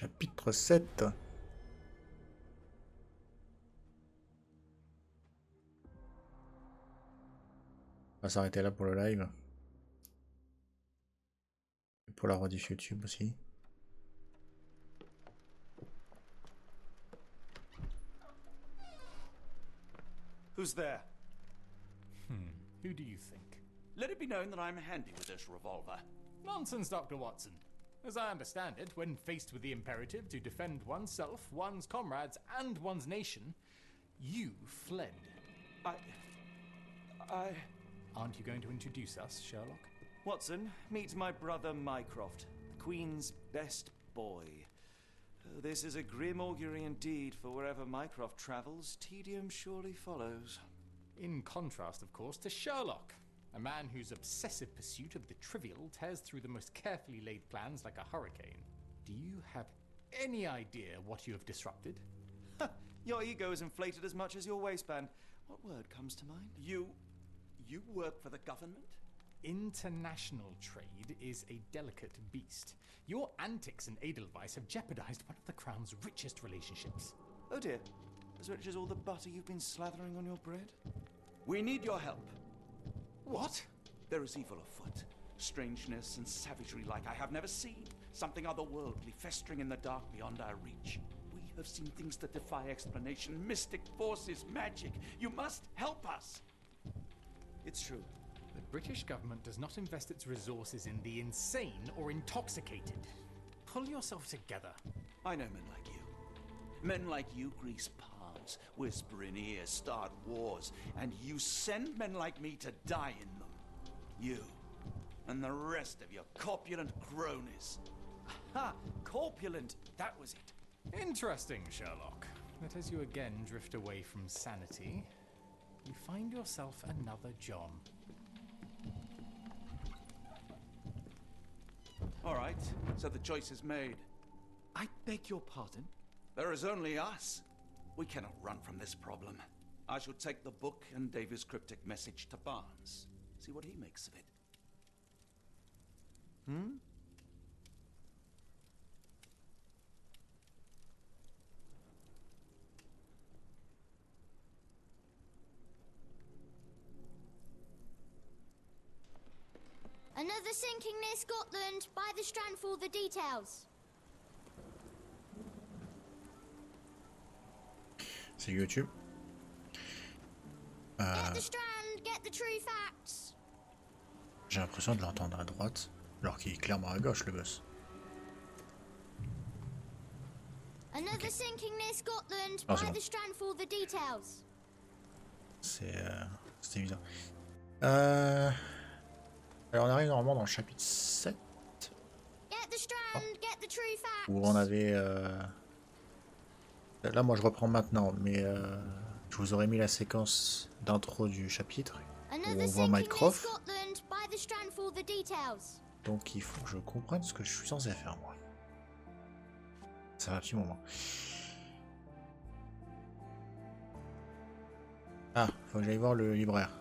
Chapitre 7. On va s'arrêter là pour le live. Et pour la rediff YouTube aussi. Who's there? Who do you think? Let it be known that I'm handy with this revolver. Nonsense, Dr. Watson. As I understand it, when faced with the imperative to defend oneself, one's comrades, and one's nation, you fled. I... Aren't you going to introduce us, Sherlock? Watson, meet my brother Mycroft, the Queen's best boy. Oh, this is a grim augury indeed, for wherever Mycroft travels, tedium surely follows. In contrast, of course, to Sherlock, a man whose obsessive pursuit of the trivial tears through the most carefully laid plans like a hurricane. Do you have any idea what you have disrupted? Your ego is inflated as much as your waistband. What word comes to mind? You work for the government? International trade is a delicate beast. Your antics and Edelweiss have jeopardized one of the Crown's richest relationships. Oh dear, as rich as all the butter you've been slathering on your bread? We need your help. What? There is evil afoot. Strangeness and savagery like I have never seen. Something otherworldly festering in the dark beyond our reach. We have seen things that defy explanation. Mystic forces, magic. You must help us. It's true. The British government does not invest its resources in the insane or intoxicated. Pull yourself together. I know men like you. Men like you grease palms, whisper in ears, start wars, and you send men like me to die in them. You and the rest of your corpulent cronies. Ha! Corpulent, that was it. Interesting, Sherlock. That as you again drift away from sanity, you find yourself another John. All right, so the choice is made. I beg your pardon? There is only us. We cannot run from this problem. I shall take the book and Davy's cryptic message to Barnes. See what he makes of it. Another sinking near Scotland. By the Strand for all the details. C'est YouTube. Get the Strand, get the true facts. J'ai l'impression de l'entendre à droite, alors qu'il est clairement à gauche, le boss. Another sinking near Scotland. By the Strand for all the details. C'est évident. Alors on arrive normalement dans le chapitre 7. Get the Strand, get the true facts. Où on avait... Là moi je reprends maintenant, mais je vous aurais mis la séquence d'intro du chapitre. Où on voit Mycroft. Donc il faut que je comprenne ce que je suis censé faire moi. Ça va un petit moment. Ah, faut que j'aille voir le libraire.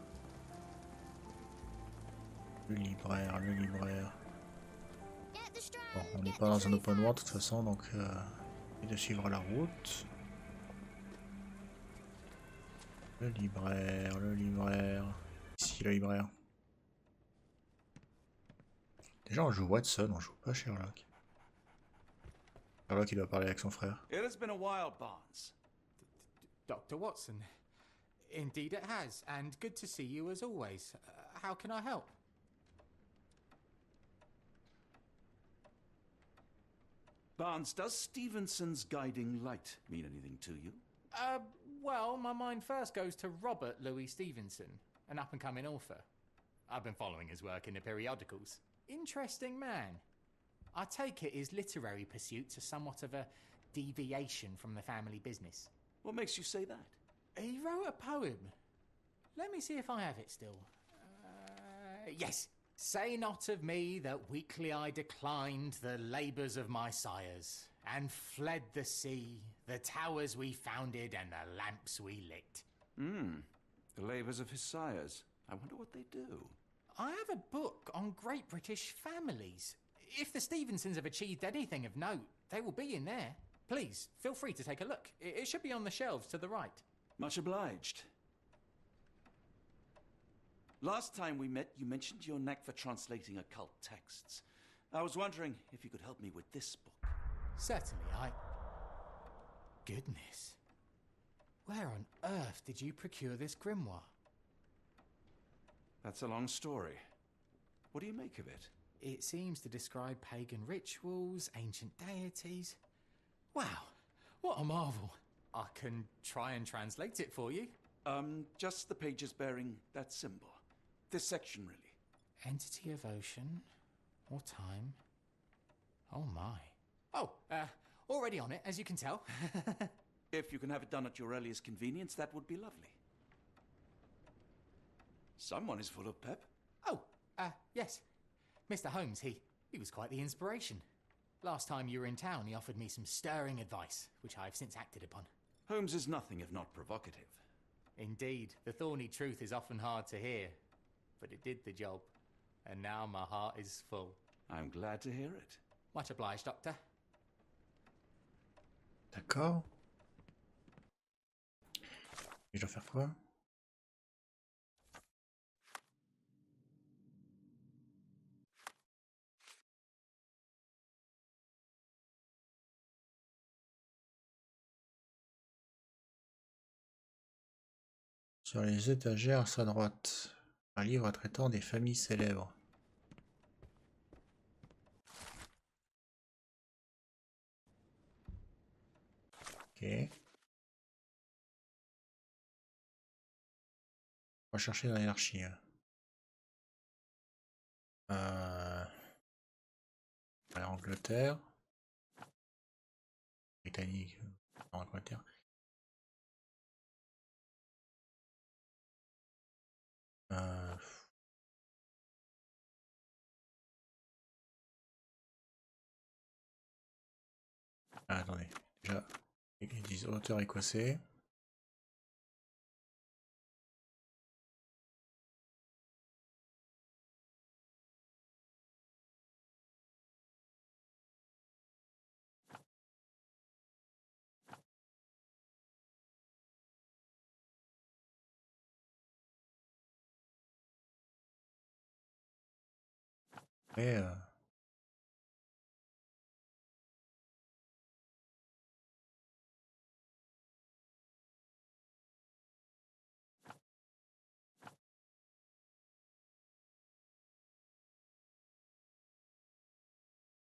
Le libraire. Bon, on n'est pas dans un open world de toute façon, donc et de suivre la route. Le libraire. Ici le libraire. Déjà on joue Watson, on joue pas Sherlock. Sherlock il doit parler avec son frère. It has been a while, Barnes. Dr. Watson. Indeed it has, and good to see you as always. How can I help? Barnes, does Stevenson's guiding light mean anything to you? Well, my mind first goes to Robert Louis Stevenson, an up-and-coming author. I've been following his work in the periodicals. Interesting man. I take it his literary pursuits are somewhat of a deviation from the family business. What makes you say that? He wrote a poem. Let me see if I have it still. Yes. Say not of me that weakly I declined the labours of my sires, and fled the sea, the towers we founded, and the lamps we lit. The labours of his sires. I wonder what they do. I have a book on great British families. If the Stevensons have achieved anything of note, They will be in there. Please, feel free to take a look. It should be on the shelves to the right. Much obliged. Last time we met, you mentioned your knack for translating occult texts. I was wondering if you could help me with this book. Certainly, Goodness. Where on earth did you procure this grimoire? That's a long story. What do you make of it? It seems to describe pagan rituals, ancient deities. Wow, what a marvel. I can try and translate it for you. Just the pages bearing that symbol. This section, really. Entity of ocean or time. Oh my. Oh, already on it, as you can tell. If you can have it done at your earliest convenience, that would be lovely. Someone is full of pep. Oh, yes. Mr. Holmes, he was quite the inspiration. Last time you were in town, he offered me some stirring advice, which I have since acted upon. Holmes is nothing if not provocative. Indeed, the thorny truth is often hard to hear, but it did the job, and now my heart is full. I'm glad to hear it. Much obliged, Doctor. D'accord. Et je dois faire quoi? Sur les étagères à sa droite, un livre traitant des familles célèbres. Ok. On va chercher dans les archives. Angleterre. Britannique. En Angleterre. Attendez, déjà, ils disent auteur écossais. Et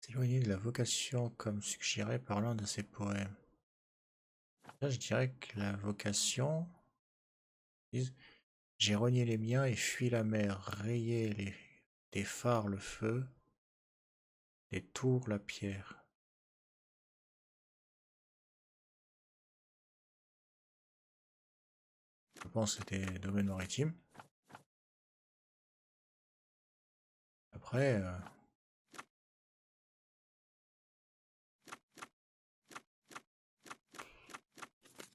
s'éloigner de la vocation comme suggéré par l'un de ses poèmes. Là, je dirais que la vocation, j'ai renié les miens et fui la mer, rayé des phares le feu, des tours la pierre. Je pense que c'était domaine maritime. Après,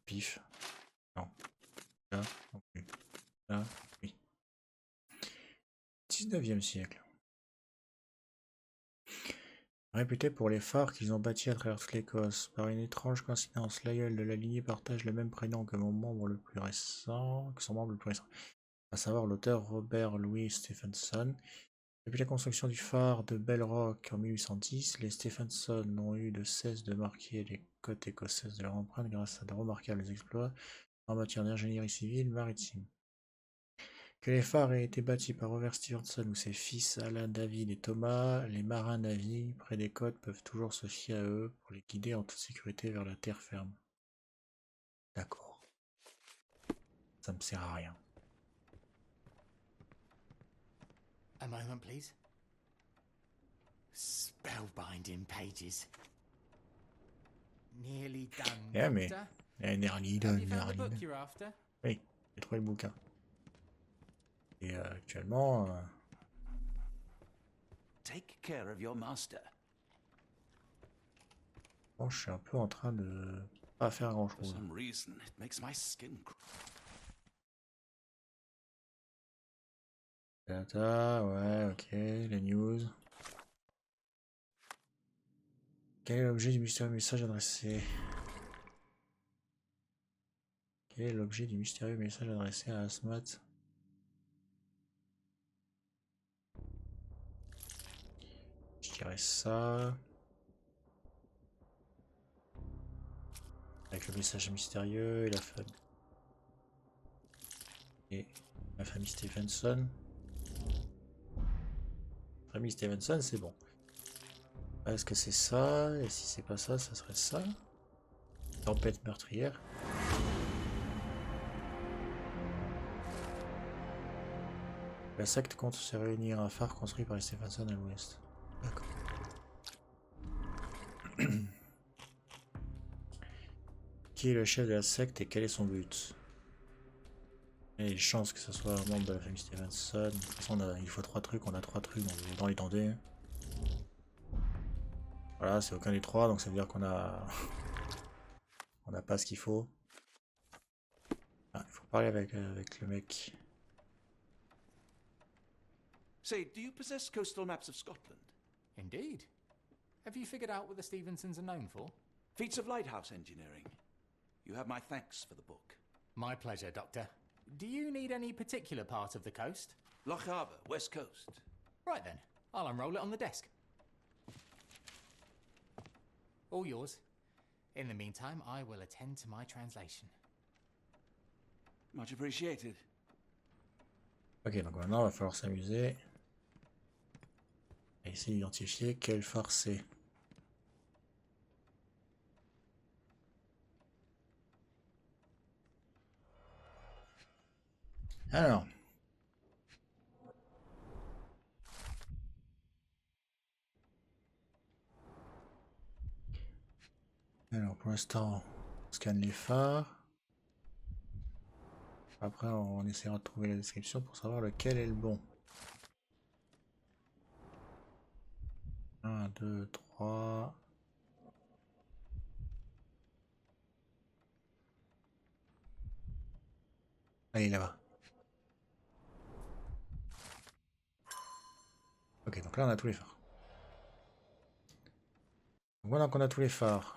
pif. Non. Là, non plus. Là, oui. 19e siècle. Réputé pour les phares qu'ils ont bâtis à travers toute l'Écosse. Par une étrange coïncidence, l'aïeul de la lignée partage le même prénom que son membre le plus récent, à savoir l'auteur Robert Louis Stevenson. Depuis la construction du phare de Bell Rock en 1810, les Stephenson n'ont eu de cesse de marquer les côtes écossaises de leur empreinte grâce à de remarquables exploits en matière d'ingénierie civile maritime. Que les phares aient été bâtis par Robert Stevenson ou ses fils Alan, David et Thomas, les marins naviguent près des côtes peuvent toujours se fier à eux pour les guider en toute sécurité vers la terre ferme. D'accord. Ça me sert à rien. A moment, please. Spellbinding pages. Nearly done, Yeah, mais... Doctor. Nearly Have done, you found the nearly book done. you're after? Oui, j'ai trouvé le bouquin. Et actuellement... Take care of your master. Bon, je suis un peu en train de pas faire grand For chose. some reason, it makes my skin crawl. Data, ouais, ok, les news. Quel est l'objet du mystérieux message adressé? Quel est l'objet du mystérieux message adressé à Asmat? Je dirais ça. Avec le message mystérieux et la famille Stevenson. Famille Stevenson, c'est bon. Est-ce que c'est ça? Et si c'est pas ça, ça serait ça? Tempête meurtrière. La secte compte se réunir à un phare construit par les Stevenson à l'ouest. D'accord. Qui est le chef de la secte et quel est son but? Et les chances que ce soit un membre de la famille Stevenson. De toute façon, il faut 3 trucs, on a 3 trucs dans les tendés. Voilà, c'est aucun des 3, donc ça veut dire qu'on a... on n'a pas ce qu'il faut. Ah, il faut parler avec le mec. Say, do you possess coastal maps of Scotland? Indeed. Have you figured out what the Stevensons are known for? Feats of lighthouse engineering. You have my thanks for the book. My pleasure, Doctor. Do you need any particular part of the coast? Loch Harbour, west coast. Right then, I'll unroll it on the desk. All yours. In the meantime, I will attend to my translation. Much appreciated. Ok, donc maintenant il va falloir s'amuser et essayer d'identifier quel phare c'est. Alors. Pour l'instant, on scanne les phares. Après, on essaiera de trouver la description pour savoir lequel est le bon. 1, 2, 3. Allez, là-bas. Ok, donc là, on a tous les phares. Donc voilà qu'on a tous les phares.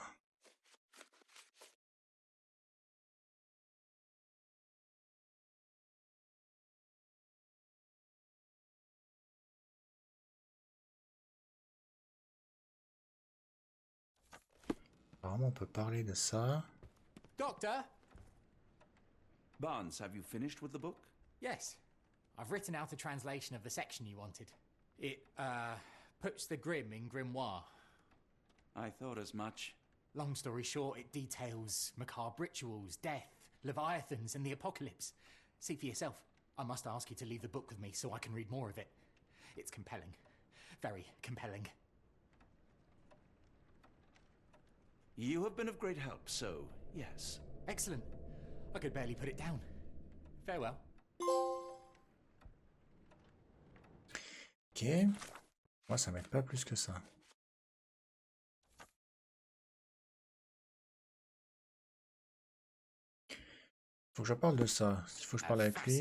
Apparemment, on peut parler de ça. Doctor? Barnes, have you finished with the book? Yes. I've written out a translation of the section you wanted. It, puts the grim in grimoire. I thought as much. Long story short, it details macabre rituals, death, leviathans, and the apocalypse. See for yourself. I must ask you to leave the book with me so I can read more of it. It's compelling. Very compelling. You have been of great help, so yes. Excellent. I could barely put it down. Farewell. Ok. Moi, ça m'aide pas plus que ça. Faut que je parle de ça. Il faut que je parle avec lui.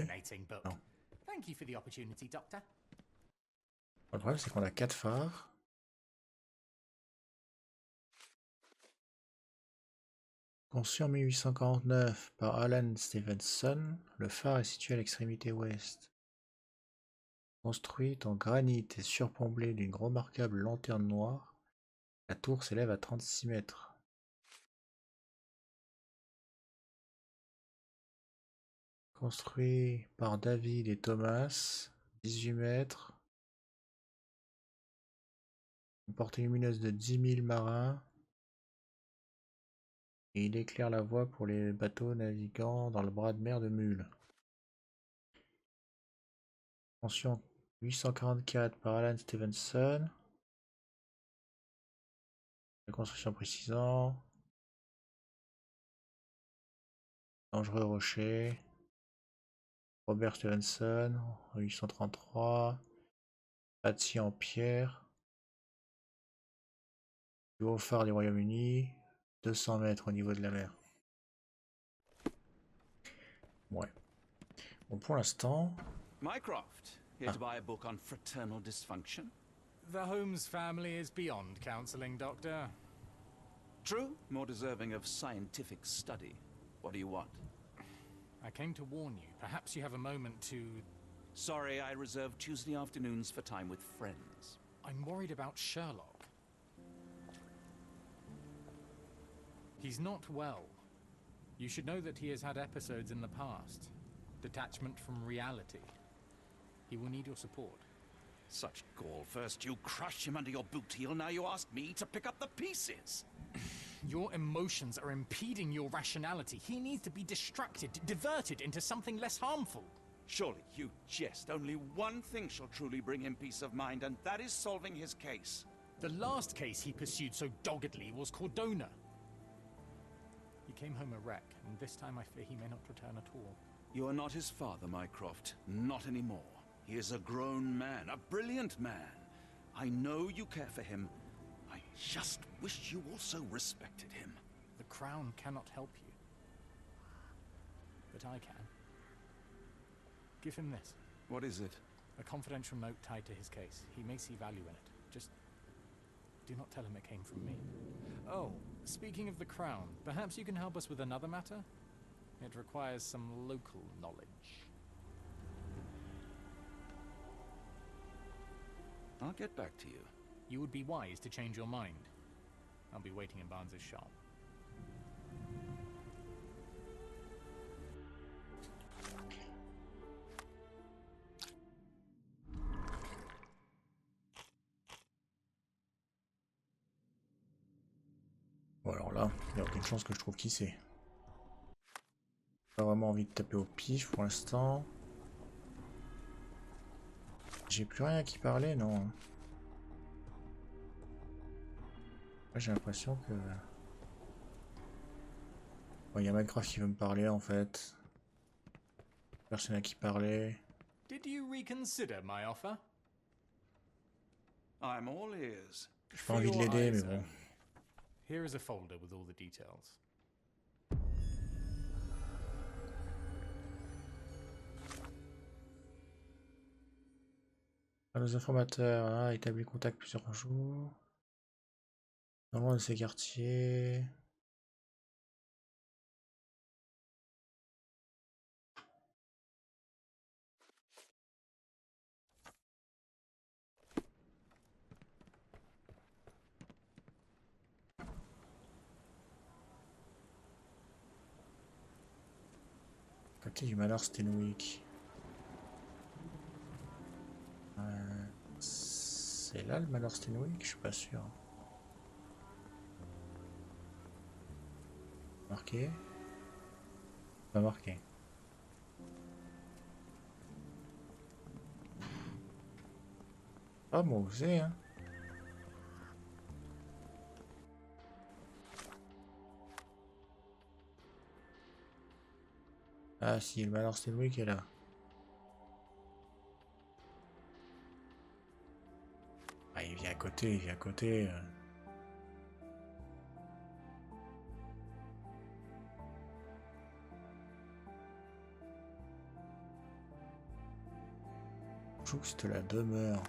Non. Thank you for the opportunity, Doctor. Le problème, c'est qu'on a 4 phares. Conçu en 1849 par Alan Stevenson, le phare est situé à l'extrémité ouest. Construite en granit et surplombée d'une remarquable lanterne noire, la tour s'élève à 36 mètres. Construit par David et Thomas, 18 mètres. Une portée lumineuse de 10 000 marins. Et il éclaire la voie pour les bateaux naviguant dans le bras de mer de Mule. Conçu en 844 par Alan Stevenson. La construction précisant. Dangereux rocher. Robert Stevenson, en 833. Bâti en pierre. Plus haut phare des Royaumes-Unis. 200 mètres au niveau de la mer. Ouais. Bon, pour l'instant... Mycroft, here to buy a book on fraternal dysfunction. The Holmes family is beyond counselling, Doctor. True, more deserving of scientific study. What do you want? I came to warn you. Perhaps you have a moment to... Sorry, I reserve Tuesday afternoons for time with friends. I'm worried about Sherlock. He's not well. You should know that he has had episodes in the past. Detachment from reality. He will need your support. Such gall. First you crush him under your boot heel, now you ask me to pick up the pieces. Your emotions are impeding your rationality. He needs to be distracted, diverted into something less harmful. Surely you jest. Only one thing shall truly bring him peace of mind, and that is solving his case. The last case he pursued so doggedly was Cordona. He came home a wreck, and this time I fear he may not return at all. You are not his father, Mycroft. Not anymore. He is a grown man, a brilliant man. I know you care for him. I just wish you also respected him. The Crown cannot help you. But I can. Give him this. What is it? A confidential note tied to his case. He may see value in it. Just do not tell him it came from me. Oh, speaking of the Crown, perhaps you can help us with another matter? It requires some local knowledge. I'll get back to you. You would be wise to change your mind. I'll be waiting in Barnes's shop. Bon alors là, il n'y a aucune chance que je trouve qui c'est. Pas vraiment envie de taper au pif pour l'instant. J'ai plus rien à qui parler, non. J'ai l'impression que... Bon, il y a Minecraft qui veut me parler en fait. Personne à qui parler. Did you reconsider my offer? I'm all ears. J'ai pas envie de l'aider, mais bon. Here is a folder with all the details. Nos informateurs, hein, établi contact plusieurs jours. Dans l'un de ces quartiers. Côté du manoir Stenwick. C'est là le manoir Stenwick, je suis pas sûr. Marqué. Pas marqué. Ah bon, vous savez, hein. Ah si, le manoir Stenwick est là. Ah, il vient à côté, il vient à côté. Jouxte la demeure.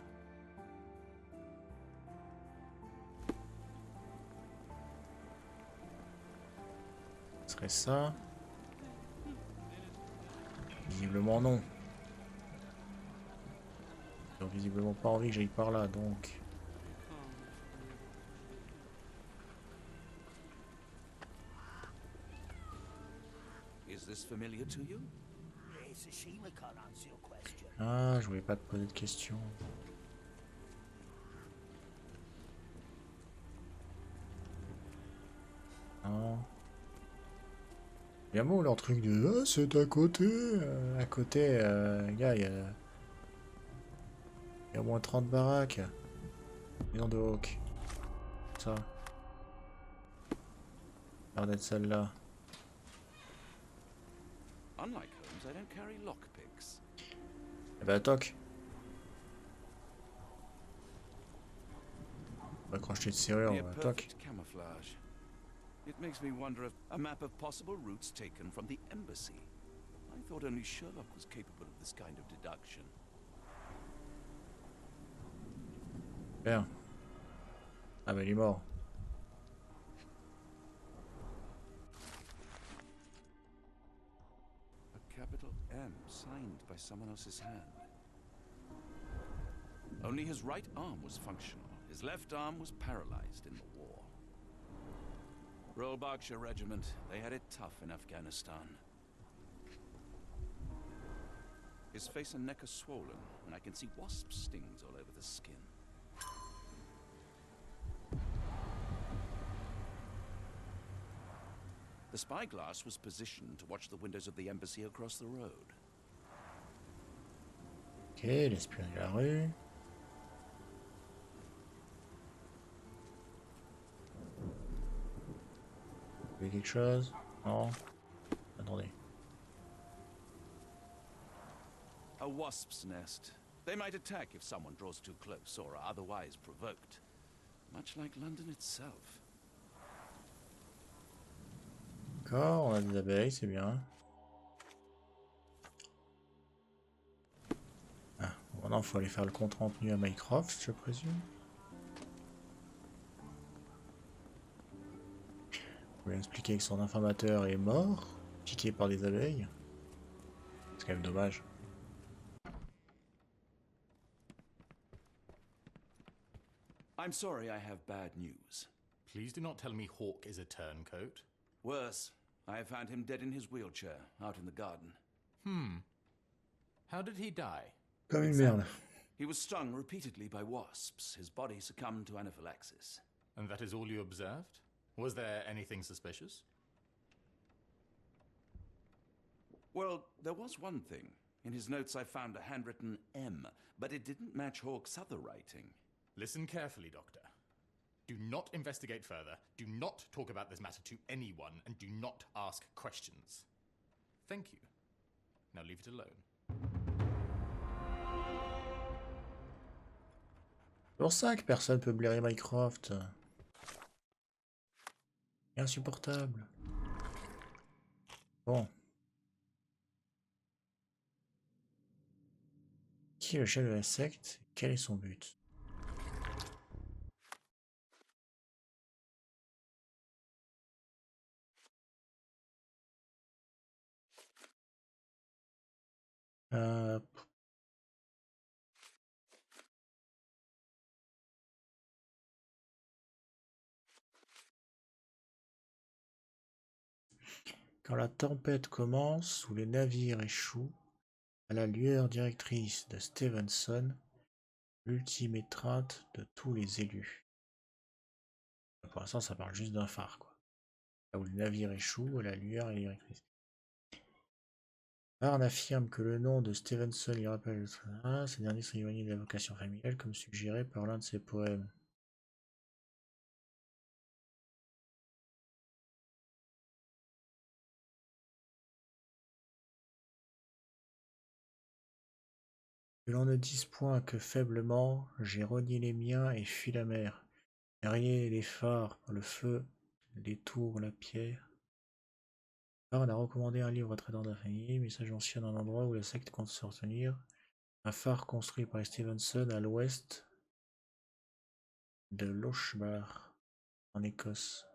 Ce serait ça. Visiblement non. Ils ont visiblement pas envie que j'aille par là, donc. Is this familiar to you? Ah, je voulais pas te poser de questions. Non. Bien beau leur truc de ah, c'est à côté. À côté, gars, il y a au moins 30 baraques. Maison de Hawk. Ça. L'air d'être celle-là. Unlike Holmes, I don't carry lockpicks. Eh ben, toc. On va crocheter de serrure, Near toc. perfect camouflage. It makes me wonder if a map of possible routes taken from the embassy. I thought only Sherlock was capable of this kind of deduction. Bien. Ah, mais il est mort. M signed by someone else's hand. Only his right arm was functional. His left arm was paralyzed in the war. Royal Berkshire Regiment, they had it tough in Afghanistan. His face and neck are swollen, and I can see wasp stings all over the skin. The spyglass was positioned to watch the windows of the embassy across the road. Ok, l'espionner la rue. Vous voyez quelque chose? Non. Attendez. A wasp's nest. They might attack if someone draws too close or are otherwise provoked. Much like London itself. D'accord, on a des abeilles, c'est bien. Ah, bon, maintenant il faut aller faire le compte rendu à Mycroft, je présume. Vous pouvez expliquer que son informateur est mort, piqué par des abeilles. C'est quand même dommage. I'm sorry, I have bad news. Please do not tell me Hawk is a turncoat. Worse, I have found him dead in his wheelchair, out in the garden. How did he die? Comme une merde. He was stung repeatedly by wasps. His body succumbed to anaphylaxis. And that is all you observed? Was there anything suspicious? Well, there was one thing. In his notes I found a handwritten M, but it didn't match Hawke's other writing. Listen carefully, Doctor. Do not investigate further, do not talk about this matter to anyone, and do not ask questions. Thank you. Now leave it alone. C'est pour ça que personne peut blairer Mycroft. Insupportable. Bon. Qui est le chef de la secte? Quel est son but? Quand la tempête commence, où les navires échouent, à la lueur directrice de Stevenson, l'ultime étreinte de tous les élus. Pour l'instant, ça parle juste d'un phare, quoi. Là où les navires échouent, à la lueur directrice. Barnes affirme que le nom de Stevenson lui rappelle ces derniers sont éloignés de la vocation familiale, comme suggéré par l'un de ses poèmes. Que l'on ne dise point que faiblement, j'ai renié les miens et fui la mer. Derrière les phares, le feu, les tours, la pierre. Barnes a recommandé un livre traitant de la famille, message ancien d'un endroit où la secte compte se retenir. Un phare construit par les Stevenson à l'ouest de Lochbar, en Écosse.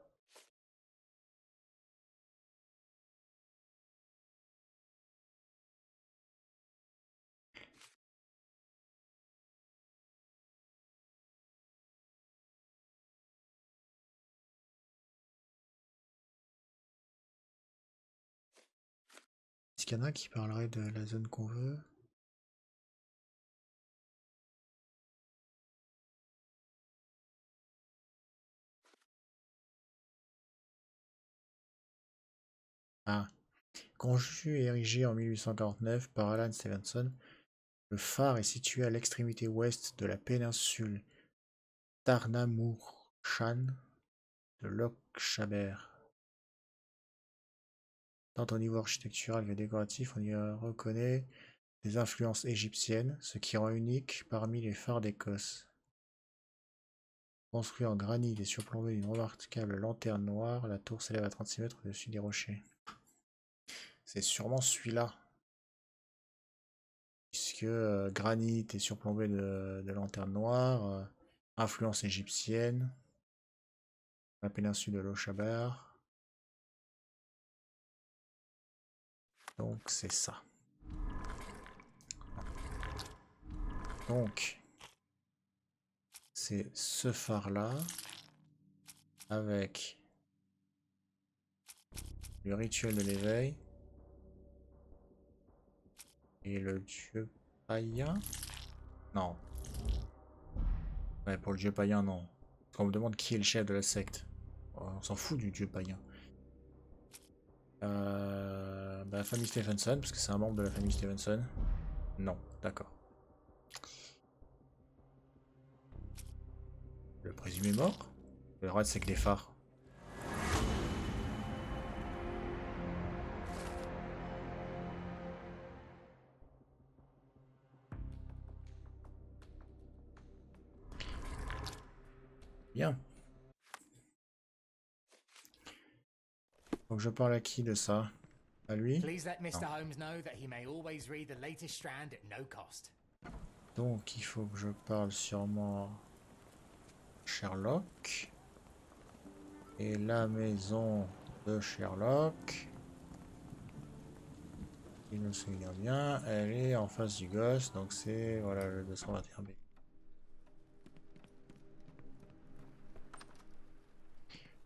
Est-ce qu'il y en a qui parlerait de la zone qu'on veut? Ah. Conçu et érigé en 1849 par Alan Stevenson, le phare est situé à l'extrémité ouest de la péninsule Tarnamoorchan de Lochaber. Tant au niveau architectural que décoratif, on y reconnaît des influences égyptiennes, ce qui rend unique parmi les phares d'Écosse. Construit en granit et surplombé d'une remarquable lanterne noire, la tour s'élève à 36 mètres au-dessus des rochers. C'est sûrement celui-là. Puisque granit est surplombé de lanterne noire, influence égyptienne, la péninsule de Lochaber. Donc c'est ça. Donc, c'est ce phare-là avec le rituel de l'éveil et le dieu païen. Non. Ouais, pour le dieu païen, non. Quand on me demande qui est le chef de la secte, on s'en fout du dieu païen. Bah, famille Stephenson, parce que c'est un membre de la famille Stephenson. Non, d'accord. Le présumé mort? Le roi c'est que des phares. Bien. Faut que je parle à qui de ça? À lui? Please let Mr. Non. Holmes know that he may always read the latest strand at no cost. Donc il faut que je parle sûrement Sherlock. Et la maison de Sherlock, il me souvient bien, elle est en face du gosse, donc c'est voilà le 221B.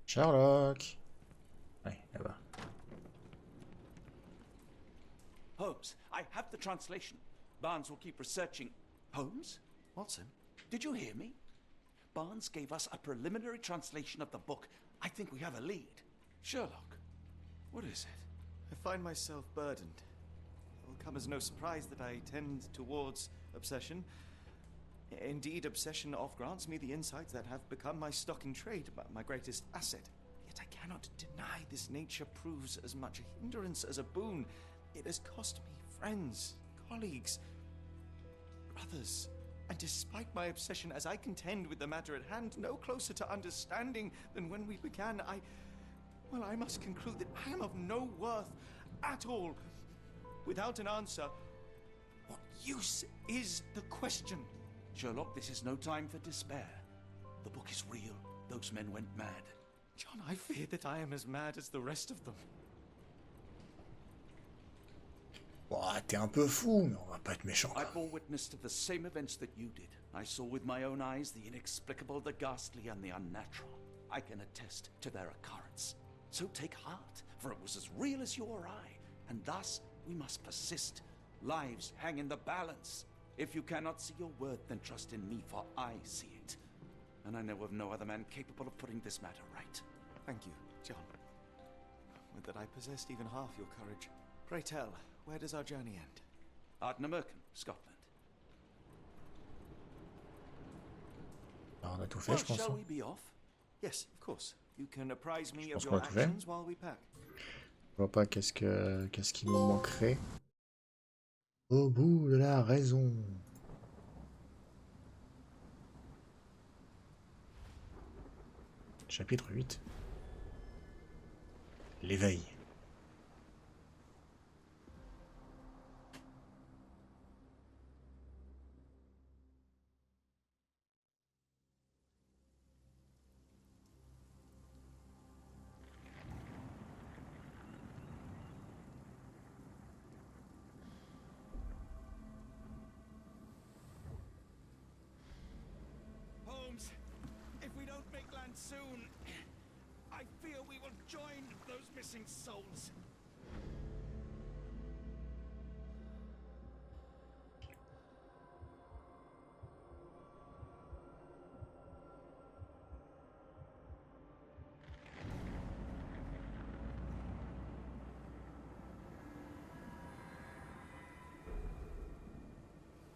Sherlock. Ouais, là-bas. Holmes, I have the translation. Barnes will keep researching. Holmes? Watson? Did you hear me? Barnes gave us a preliminary translation of the book. I think we have a lead. Sherlock? What is it? I find myself burdened. It will come as no surprise that I tend towards obsession. Indeed, obsession oft grants me the insights that have become my stock in trade, my greatest asset. Yet I cannot deny this nature proves as much a hindrance as a boon. It has cost me friends, colleagues, brothers. And despite my obsession as I contend with the matter at hand, no closer to understanding than when we began, I must conclude that I am of no worth at all. Without an answer, what use is the question? Sherlock, this is no time for despair. The book is real. Those men went mad. John, I fear that I am as mad as the rest of them. Ouah, t'es un peu fou, mais on va pas être méchant. I bore witness to the same events that you did. I saw with my own eyes the inexplicable, the ghastly, and the unnatural. I can attest to their occurrence. So take heart, for it was as real as you or I, and thus we must persist. Lives hang in the balance. If you cannot see your worth, then trust in me, for I see it. And I know of no other man capable of putting this matter right. Thank you, John. Would that I possessed even half your courage. Pray tell, where does our journey end? Ardnamurchan, Scotland. Alors, on a tout fait, je pense. Shall we be off? Yes, of course. You can apprise me Je of pense your qu'on a tout fait. actions while we pack. Je vois pas qu'est-ce qui nous manquerait. Au bout de la raison. Chapitre 8. L'éveil. Holmes, if we don't make land soon, I fear we will join those missing souls.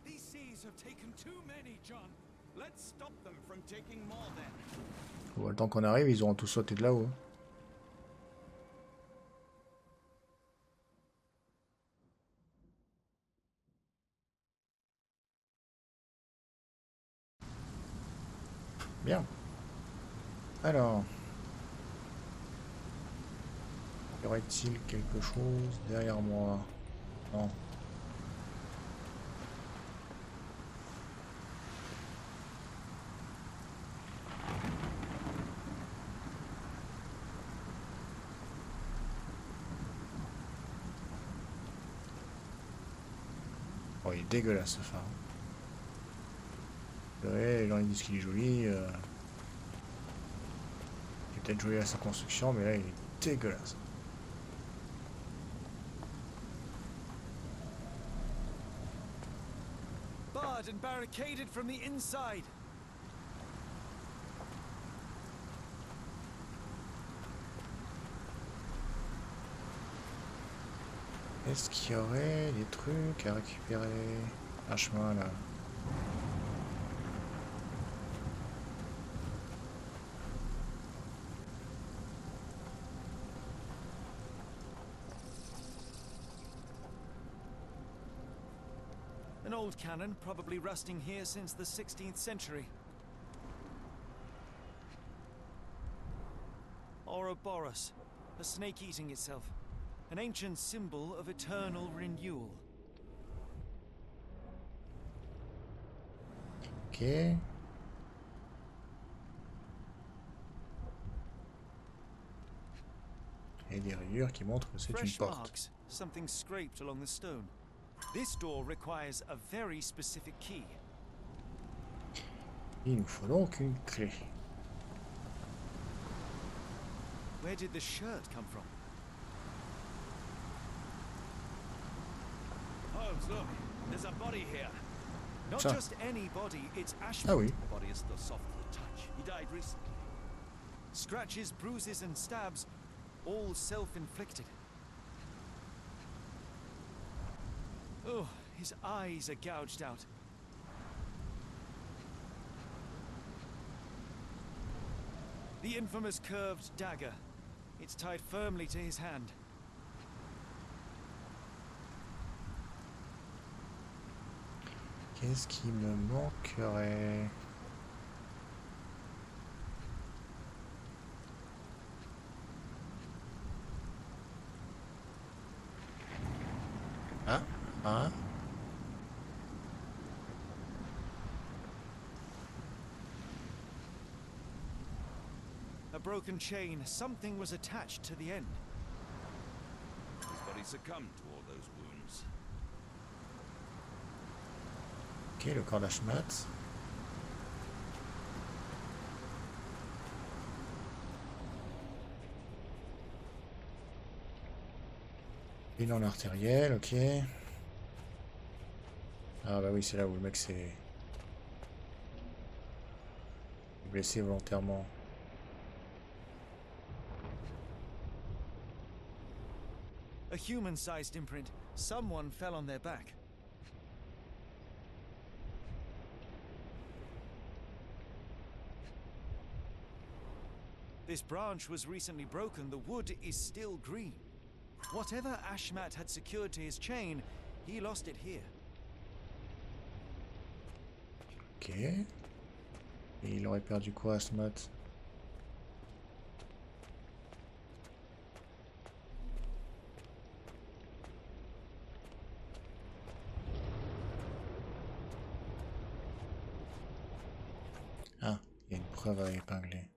These seas have taken too many, John. Let's stop them from taking more then. Bon, le temps qu'on arrive, ils auront tous sauté de là-haut. Bien. Alors. Y aurait-il quelque chose derrière moi? Non. Oh, il est dégueulasse ce phare. Ouais, les gens ils disent qu'il est joli. Il est peut-être joli à sa construction, mais là il est dégueulasse. Barred and barricaded from the inside. Est-ce qu'il y aurait des trucs à récupérer? Un chemin là. An old cannon, probably rusting here since the 16th century. Ouroboros, a snake eating itself. An ancient symbol of eternal renewal. Ok. Et des rayures qui montrent que c'est une Fresh porte. marks, something scraped along the stone. This door requires a very specific key. Il nous faut donc une clé. Where did the shirt come from? Holmes, look, there's a body here. Not Ça. just any body, it's Ashford. Ah oui. The body is still soft to the touch. He died recently. Scratches, bruises, and stabs, all self-inflicted. Oh, his eyes are gouged out. The infamous curved dagger. It's tied firmly to his hand. Qu'est-ce qui me manquerait? Ah, ah. A broken chain. Something was attached to the end. His body succumbed to all those wounds. Ok, le corps d'Ashmat. Bilan artériel, ok. Ah bah oui, c'est là où le mec s'est blessé volontairement. A human-sized imprint. Someone fell on their back. This branch was recently broken. The wood is still green. Whatever Ashmat had secured to his chain, he lost it here. Ok. Et il aurait perdu quoi, Ashmat? Ah, il y a une preuve à épingler.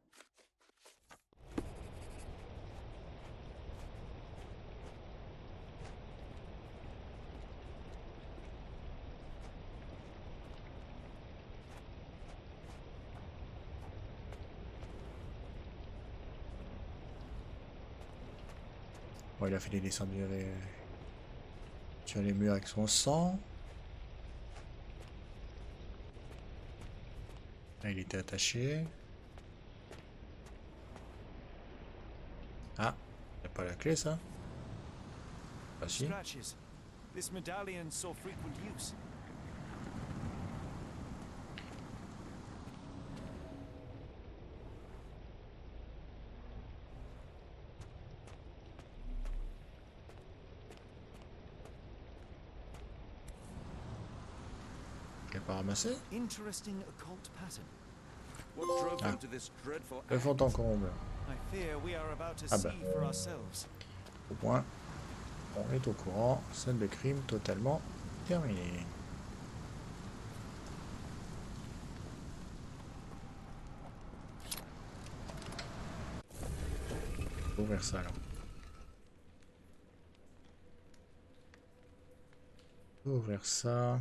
Bon, il a fait des dessins sur les murs avec son sang. Là, il était attaché. Ah, y a pas la clé, ça? Ah si. Scratches. This medallion saw frequent use. Il a pas ramassé? Interesting occult pattern. What drove them to this dreadful Le act? fond en comble. I fear we are about to Ah bah. see for ourselves. Au moins, on est au courant. Scène de crime totalement terminée. Ouvrir ça alors. Ouvrir ça.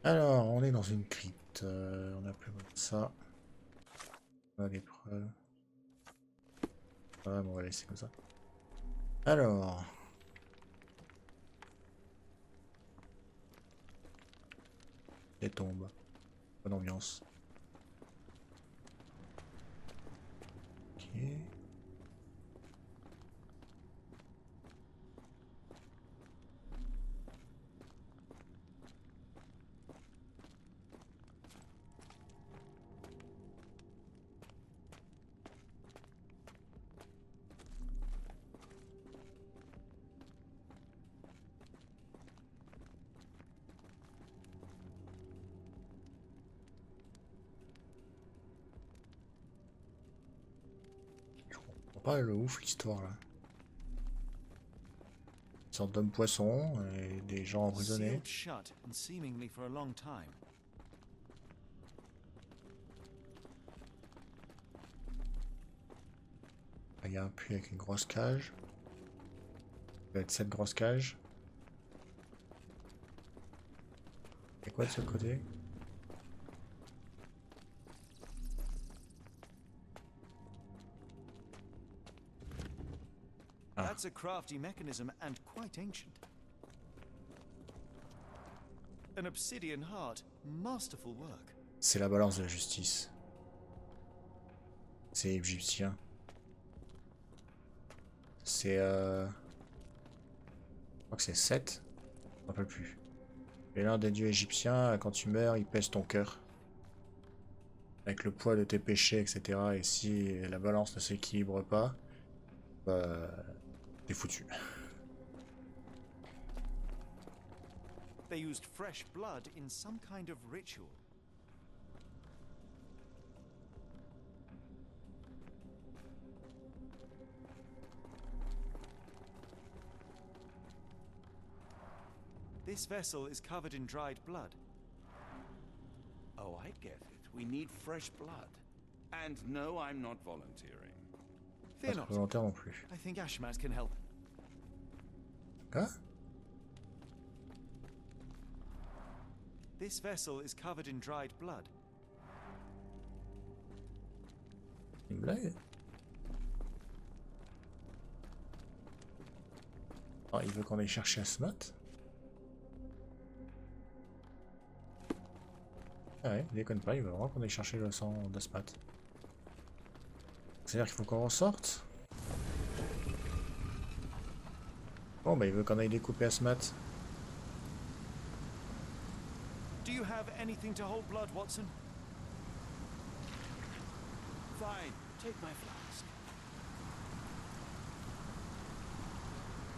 Alors, on est dans une crypte. On a plus ça. On a des preuves. Ouais, bon, on va laisser comme ça. Alors. Les tombes. Bonne ambiance. Ok. Pas le ouf l'histoire là. Une sorte d'homme poisson et des gens emprisonnés. Sealed shut and seemingly for a long time. Il y a un puits avec une grosse cage. Ça va être cette grosse cage. Et quoi de ce côté? Ah. That's a crafty mechanism and quite ancient. An obsidian heart, masterful work. C'est la balance de la justice. C'est égyptien. C'est je crois que c'est 7. Je me rappelle plus. Et l'un des dieux égyptiens, quand tu meurs, il pèse ton cœur. Avec le poids de tes péchés, etc. Et si la balance ne s'équilibre pas, bah, t'es foutu. They used fresh blood in some kind of ritual. This vessel is covered in dried blood. Oh, I get it. We need fresh blood. And no, I'm not volunteering. Fear Pas not. volontaire non plus. I think Ashmat can help. Quoi? This vessel is covered in dried blood. Une blague? Ah, il veut qu'on aille chercher Asmat? Ah ouais, il déconne pas, il veut vraiment qu'on aille chercher le sang d'Asmat. C'est-à-dire qu'il faut qu'on ressorte? Bon bah il veut qu'on aille découper Asmat. Do you have anything to hold blood, Watson? Fine, take my flask.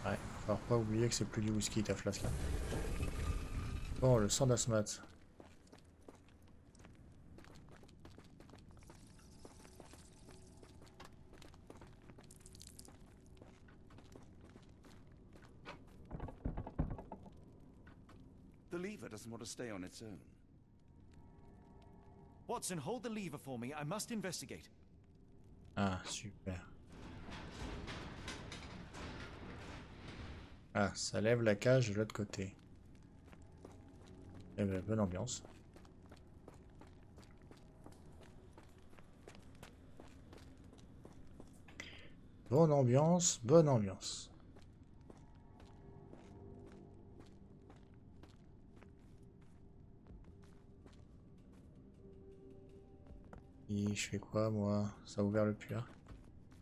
Ouais, faut pas oublier que c'est plus du whisky ta flasque là. Bon, le sang d'Asmat. The lever doesn't want to stay on its own. Watson, hold the lever for me. I must investigate. Ah, super. Ah, ça lève la cage de l'autre côté. Eh ben, bonne ambiance. Bonne ambiance, bonne ambiance. Et je fais quoi moi? Ça a ouvert le puits là.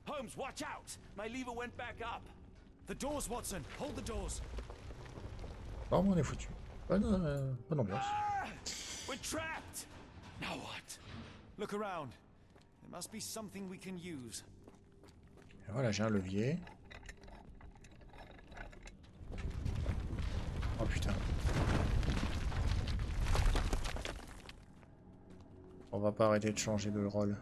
Holmes, watch out! My lever went back up. The doors, Watson. Hold the doors. Bon, on est foutu. Bonne ambiance. Ah! We're trapped! Now what? Look around. There must be something we can use. Et voilà, j'ai un levier. Oh putain. On va pas arrêter de changer de rôle.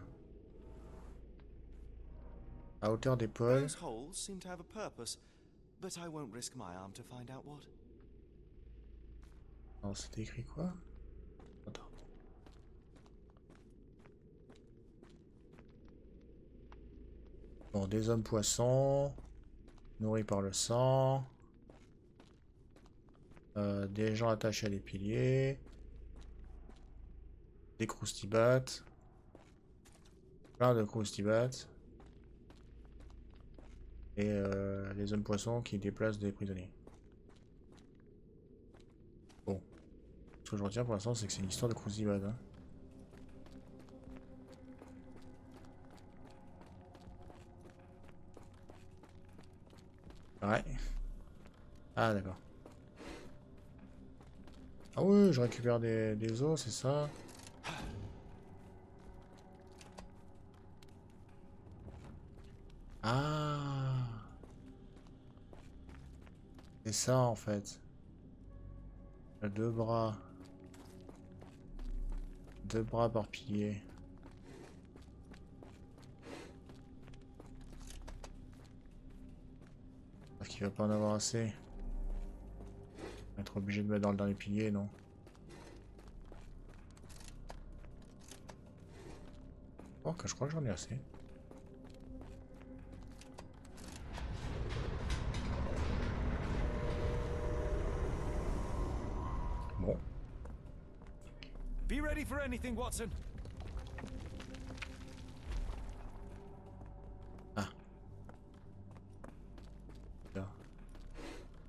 À hauteur d'épaule. Those holes seem to have a purpose, but I won't risk my arm to find out what. Alors c'était écrit quoi? Attends. Bon, des hommes poissons. Nourris par le sang. Des gens attachés à des piliers. Des croustibats. Plein de croustibats. Et les hommes poissons qui déplacent des prisonniers. Bon. Ce que je retiens pour l'instant, c'est que c'est une histoire de croustibats. Hein. Ouais. Ah d'accord. Ah oui, je récupère des os, c'est ça. Ah. C'est ça en fait. Deux bras. Deux bras par pilier. Parce qu'il va pas en avoir assez. On va être obligé de mettre dans le dernier pilier, non? Oh, que je crois que j'en ai assez. Bon. Be ready for anything, Watson. Ah. Là.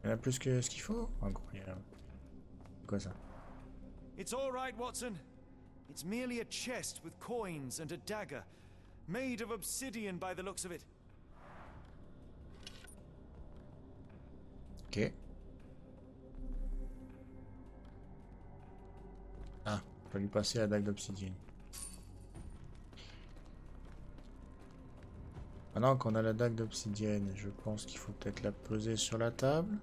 Il y en a plus que ce qu'il faut? Incroyable. C'est quoi ça? It's all right, Watson. It's merely a chest with coins and a dagger, made of obsidian by the looks of it. Ok. Ah, il va lui passer la dague d'obsidienne. Maintenant qu'on a la dague d'obsidienne, je pense qu'il faut peut-être la poser sur la table.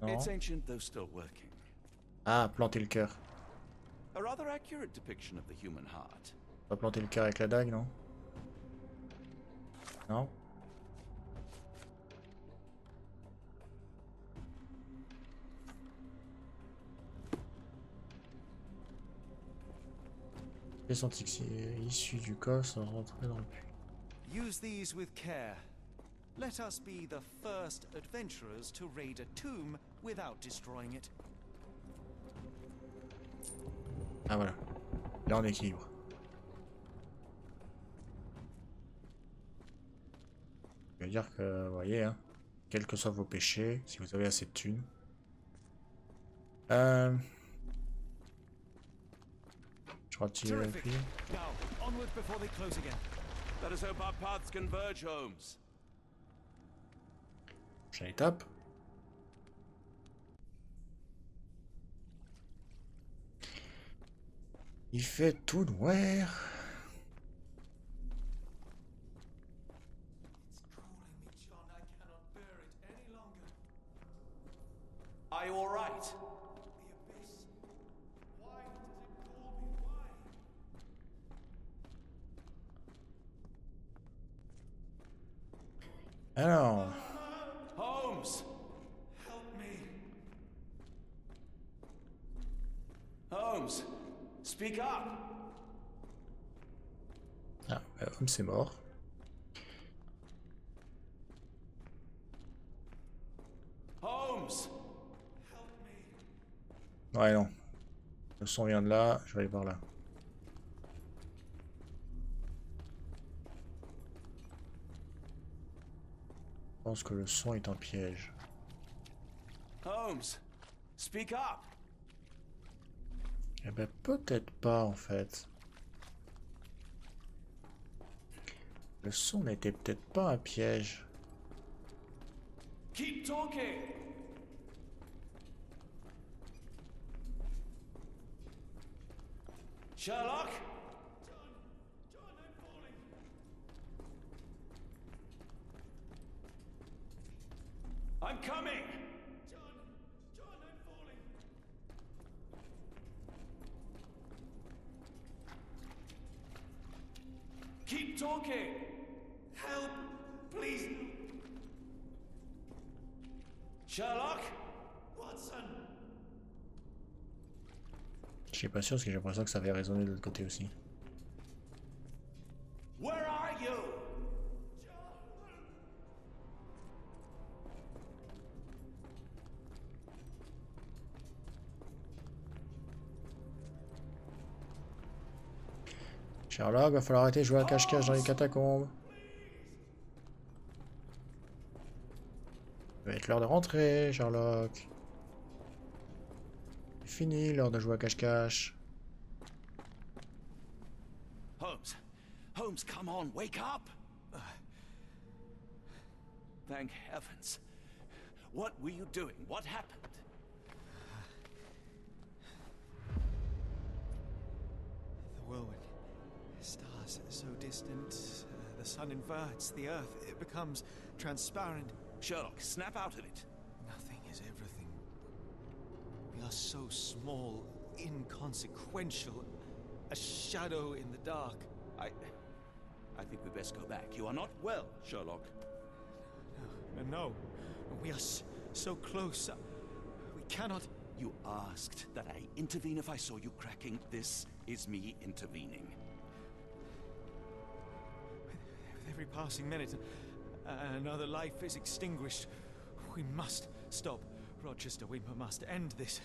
Non. It's ancient though still working. Ah, planter le cœur. A rather accurate depiction of the human heart. On va planter le cœur avec la dague, non? Non? Les sont issus du corps sont rentrés dans le puits. Use these with care. Let us be the first adventurers to raid a tomb without destroying it. Ah voilà. Là on équilibre. Je veux dire que, vous voyez, hein, quels que soient vos péchés, si vous avez assez de thunes. Je retire le puits. Now, onward before they close again. Let us hope our paths converge, Holmes. Prochaine étape. Il fait tout noir. Are you all right? Alors, Holmes! Help me. Holmes! Speak up! ah, Homme c'est mort. Holmes! Ouais non. Le son vient de là, je vais aller par là. Je pense que le son est un piège. Holmes! Speak up! Eh ben peut-être pas en fait. Le son n'était peut-être pas un piège. Keep talking! Sherlock? John, I'm falling. I'm coming! John, I'm falling. Keep talking! Help, please. Sherlock? Watson. Je suis pas sûr parce que j'ai l'impression que ça avait résonné de l'autre côté aussi. Where are you? Sherlock, va falloir arrêter de jouer à cache-cache dans les catacombes. Ça va être l'heure de rentrer, Sherlock. C'est fini l'heure de jouer à cache-cache. Holmes! Holmes, come on, wake up! Thank heavens. What were you doing? What happened? The whirlwind. Stars so distant. The sun inverts the earth. It becomes transparent. Sherlock, snap out of it. Nothing is everything. We are so small, inconsequential. A shadow in the dark. I think we best go back. You are not well, Sherlock. No. We are so close. We cannot... You asked that I intervene if I saw you cracking. This is me intervening. With every passing minute, another life is extinguished. We must stop. Rochester, we must end this.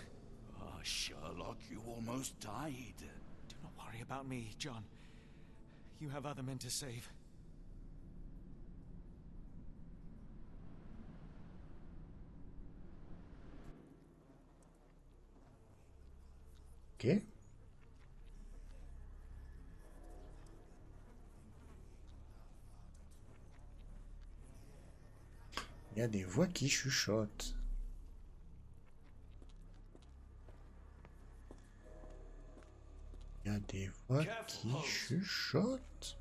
Ah, Sherlock, you almost died. Do not worry about me, John. You have other men to save. Ok. Il y a des voix qui chuchotent. Il y a des voix qui chuchotent.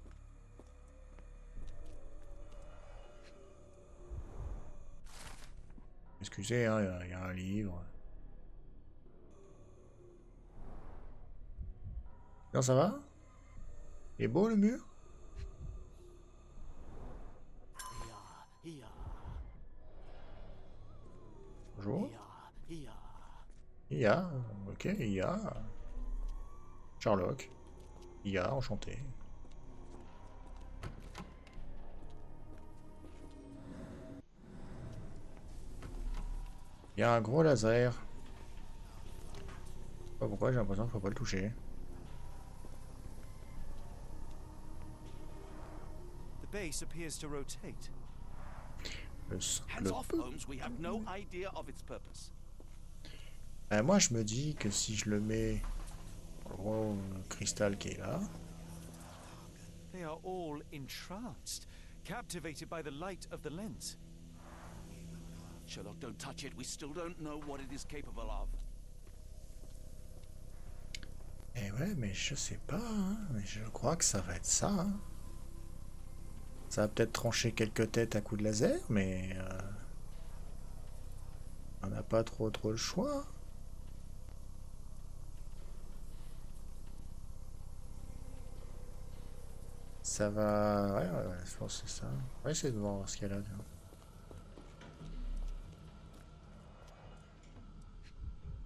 Excusez, hein, il y a un livre. Non, ça va? Il est beau le mur? Bonjour. IA, ok, IA. Sherlock. IA, enchanté. Il y a un gros laser. Je sais pas pourquoi, j'ai l'impression qu'il faut pas le toucher. The base appears to rotate. Hands off, Holmes. We have no idea of its purpose. Moi, je me dis que si je le mets dans le gros cristal qui est là, They are all entranced, captivated by the light of the lens. Sherlock, don't touch it. We still don't know what it is capable of. eh ouais, mais je sais pas, hein, mais je crois que ça va être ça. Hein. Ça va peut-être trancher quelques têtes à coups de laser, mais on n'a pas trop le choix. Ça va... Ouais, je pense que c'est ça. On va essayer de voir ce qu'il y a là. Tiens.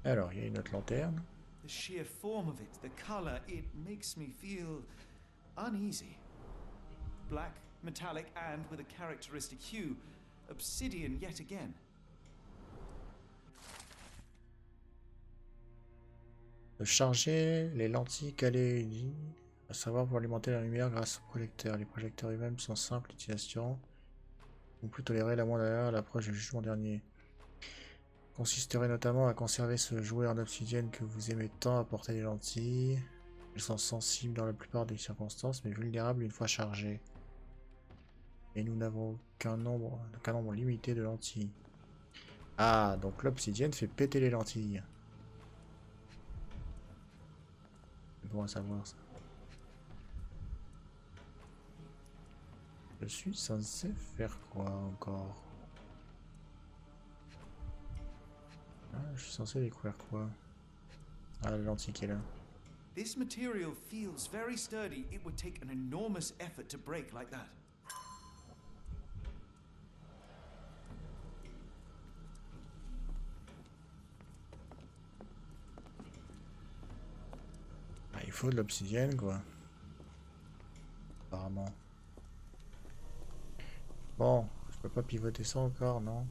Alors, il y a une autre lanterne. The sheer form of it, the color, it makes me feel uneasy. Black, metallic, and with a characteristic hue. Obsidian yet again. De charger les lentilles calées, à savoir pour alimenter la lumière grâce aux projecteurs. Les projecteurs eux-mêmes sont simples d'utilisation. On peut tolérer la moindre erreur à l'approche du jugement dernier. Consisterait notamment à conserver ce jouet en obsidienne que vous aimez tant à porter les lentilles. Elles sont sensibles dans la plupart des circonstances, mais vulnérables une fois chargées. Et nous n'avons qu'un nombre limité de lentilles. Ah, donc l'obsidienne fait péter les lentilles. C'est bon à savoir ça. Je suis censé faire quoi encore? Ah, je suis censé découvrir quoi? Ah, la lentille qui est là. This material feels very sturdy. It would take an enormous effort to break like that. Ah, il faut de l'obsidienne quoi. Apparemment. Bon, je peux pas pivoter ça encore, non?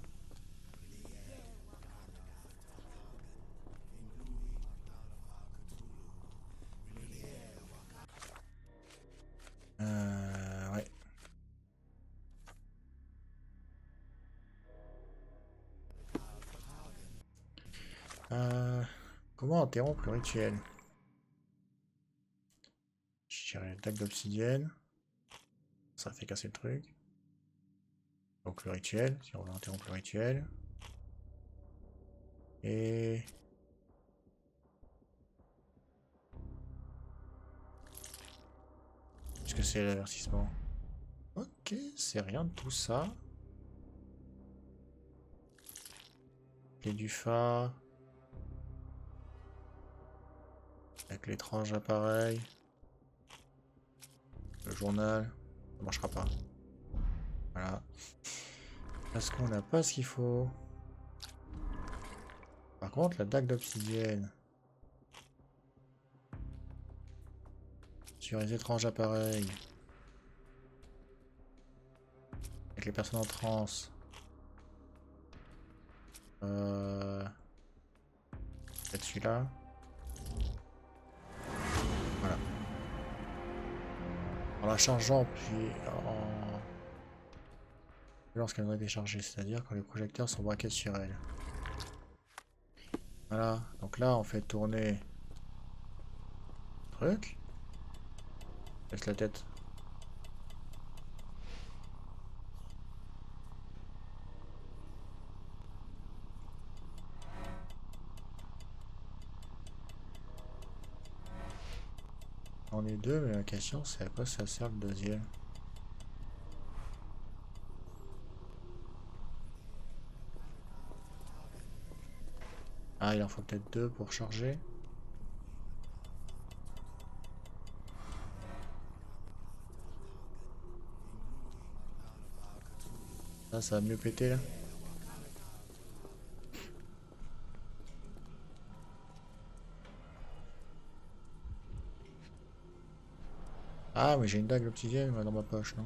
Comment interrompre le rituel? Je dirais une dague d'obsidienne. Ça fait casser le truc. Donc le rituel, si on veut interrompre le rituel. Et... qu'est-ce que c'est l'avertissement? Ok, c'est rien de tout ça. Clé du phare. Avec l'étrange appareil. Le journal. Ça marchera pas. Voilà. Parce qu'on n'a pas ce qu'il faut. Par contre, la dague d'obsidienne. Sur les étranges appareils. Avec les personnes en transe. Peut-être celui-là. Voilà. En la chargeant, puis en... lorsqu'elle va décharger, c'est-à-dire quand les projecteurs sont braqués sur elle. Voilà. Donc là, on fait tourner... truc. Laisse la tête. On est deux, mais la question c'est à quoi ça sert le deuxième? Ah, il en faut peut-être deux pour charger. Ça va mieux péter là. Ah, mais j'ai une dague d'obsidienne dans ma poche, non?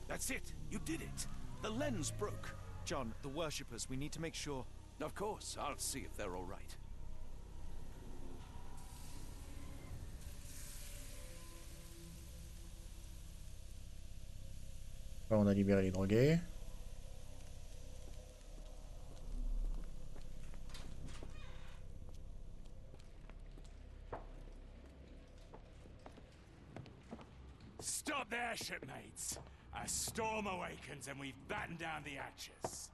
That's it. You did it. The lens broke. John, the worshippers, we need to make sure. Of course, I'll see if they're all right. Là, on a libéré les drogués. Stop there, shipmates. A storm awakens and we've battened down the hatches.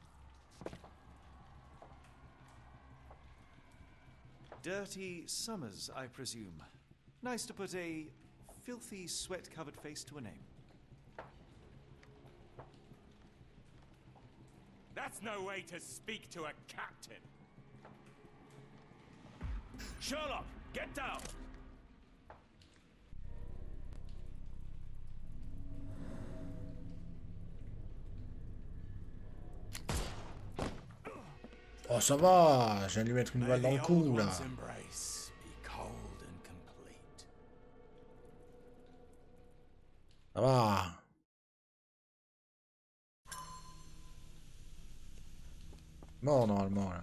Dirty Summers, I presume. Nice to put a filthy, sweat-covered face to a name. That's no way to speak to a captain. Sherlock, get down. Oh, ça va! Je viens de lui mettre une balle dans le cou, là. Embrace be cold and complete. Ça va. Mort, normalement, là.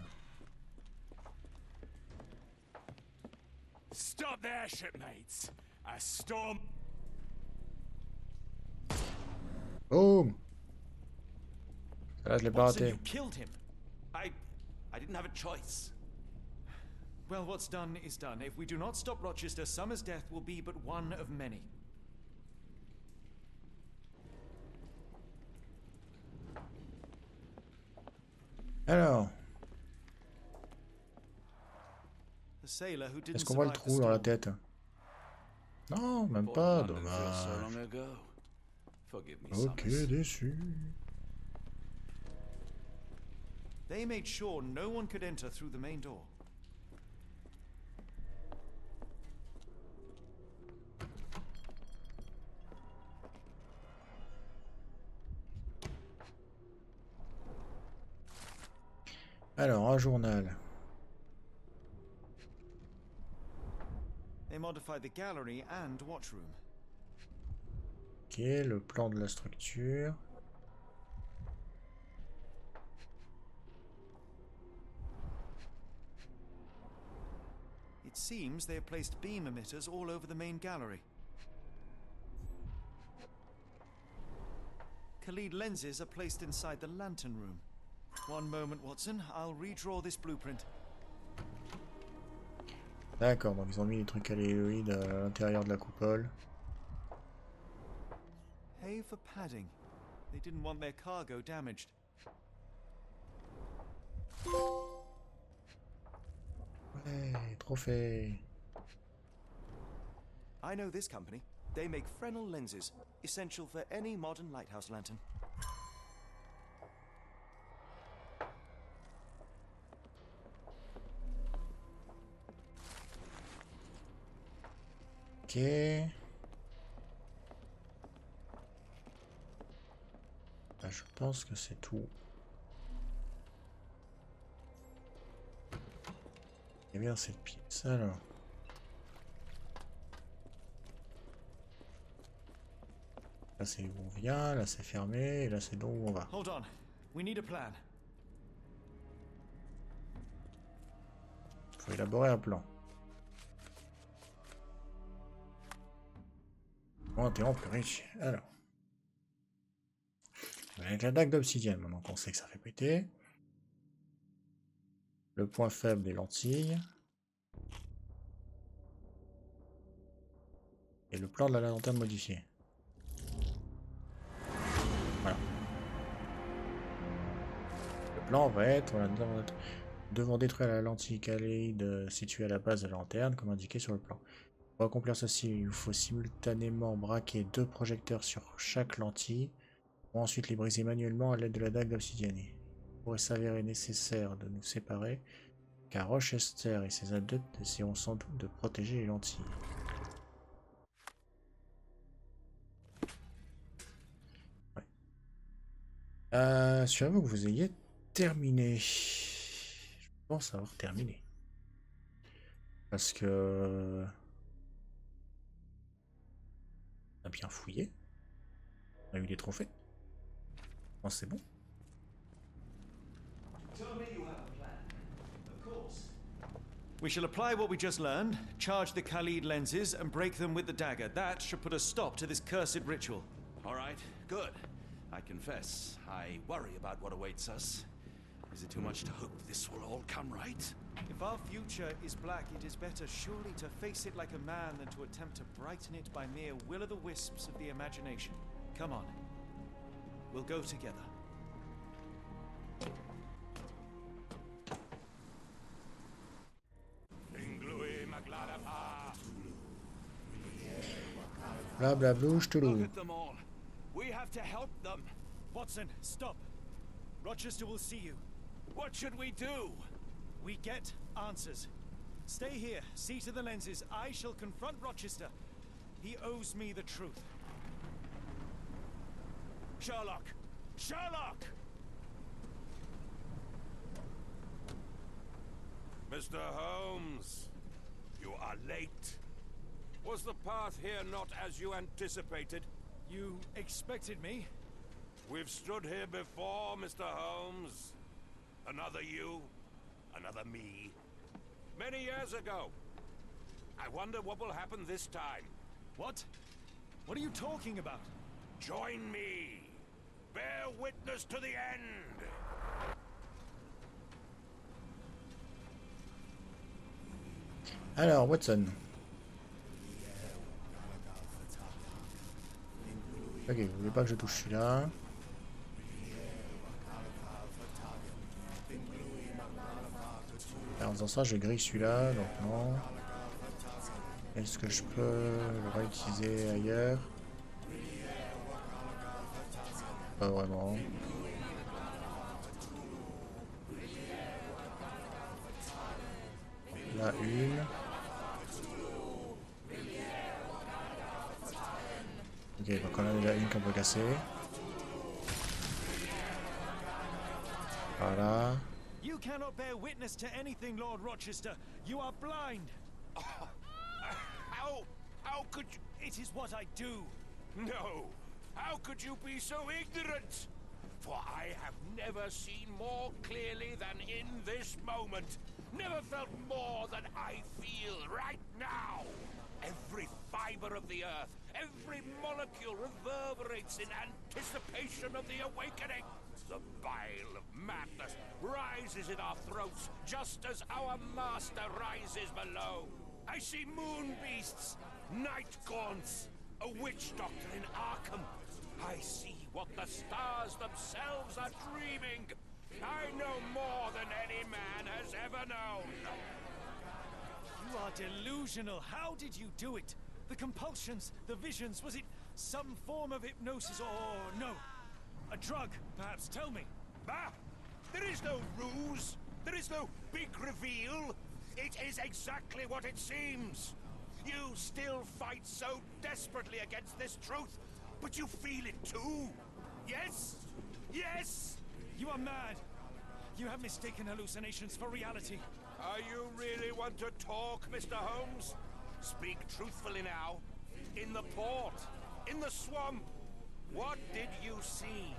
Stop there, shipmates. A storm. Boum! Là, je l'ai pas Watson, raté. you killed him. I didn't have a choice. Well, what's done is done. If we do not stop Rochester, Summer's death will be but one of many. Alors, The sailor who didn't est-ce qu'on voit le survive the trou dans la storm. tête? Non, même Port pas, London feels so long dommage. ago. Forgive me, Ok, Summers. déçu. They made sure no one could enter through the main door. Alors, un journal. They modified the gallery and watchroom. Ok, le plan de la structure. It seems they have placed beam emitters all over the main gallery. Khalid lenses are placed inside the lantern room. One moment, Watson. I'll redraw this blueprint. D'accord, donc ils ont mis les trucs alléloïdes à l'intérieur de la coupole. Hay for padding. They didn't want their cargo damaged. Ouais, trophée. I know this company. They make Fresnel lenses, essential for any modern lighthouse lantern. Ok. Bah, je pense que c'est tout. Il y a bien cette pièce alors. Là c'est où on vient, là c'est fermé, et là c'est donc où on va. Hold on. We need a plan. Faut élaborer un plan. Bon, t'es en plus riche. Alors. Avec la dague d'obsidienne, maintenant qu'on sait que ça fait péter. Le point faible des lentilles. Et le plan de la lanterne modifiée. Voilà. Le plan va être, voilà, devant détruire la lentille caloïde située à la base de la lanterne, comme indiqué sur le plan. Pour accomplir ceci, il faut simultanément braquer 2 projecteurs sur chaque lentille, pour ensuite les briser manuellement à l'aide de la dague d'obsidienne. Il pourrait s'avérer nécessaire de nous séparer, car Rochester et ses adeptes essaieront sans doute de protéger les lentilles. Ouais. Sûrement que vous ayez terminé. Je pense avoir terminé. Parce que... on a bien fouillé. On a eu des trophées. Je pense que c'est bon. We shall apply what we just learned, charge the Khalid lenses, and break them with the dagger. That should put a stop to this cursed ritual. All right, good. I confess, I worry about what awaits us. Is it too much to hope this will all come right? If our future is black, it is better surely to face it like a man than to attempt to brighten it by mere will-o'-the-wisps of the imagination. Come on. We'll go together. Bla bla blouche Look Toulouse. at them all. We have to help them. Watson, stop. Rochester will see you. What should we do? We get answers. Stay here, see to the lenses. I shall confront Rochester. He owes me the truth. Sherlock! Sherlock! Mr. Holmes, you are late. Was the path here not as you anticipated? You expected me? We've stood here before, Mr. Holmes. Another you, another me. Many years ago. I wonder what will happen this time. What? What are you talking about? Join me. Bear witness to the end. Alors, Watson. Ok, vous voulez pas que je touche celui-là. En faisant ça, je grille celui-là, donc non. Est-ce que je peux le réutiliser ailleurs? Pas vraiment. Là, une. Ok, donc on a déjà une qu'on peut casser. Voilà. You cannot bear witness to anything, Lord Rochester. You are blind. How could you? It is what I do. No. How could you be so ignorant? For I have never seen more clearly than in this moment. Never felt more than I feel right now. Every fiber of the earth. Every molecule reverberates in anticipation of the awakening. The bile of madness rises in our throats just as our master rises below. I see moon beasts, night gaunts, a witch doctor in Arkham. I see what the stars themselves are dreaming. I know more than any man has ever known. You are delusional. How did you do it? The compulsions, the visions, was it some form of hypnosis or no? A drug, perhaps, tell me. Bah! There is no ruse. There is no big reveal. It is exactly what it seems. You still fight so desperately against this truth, but you feel it too. Yes? Yes? You are mad. You have mistaken hallucinations for reality. You really want to talk, Mr. Holmes? Speak truthfully now. In the port, in the swamp, what did you see?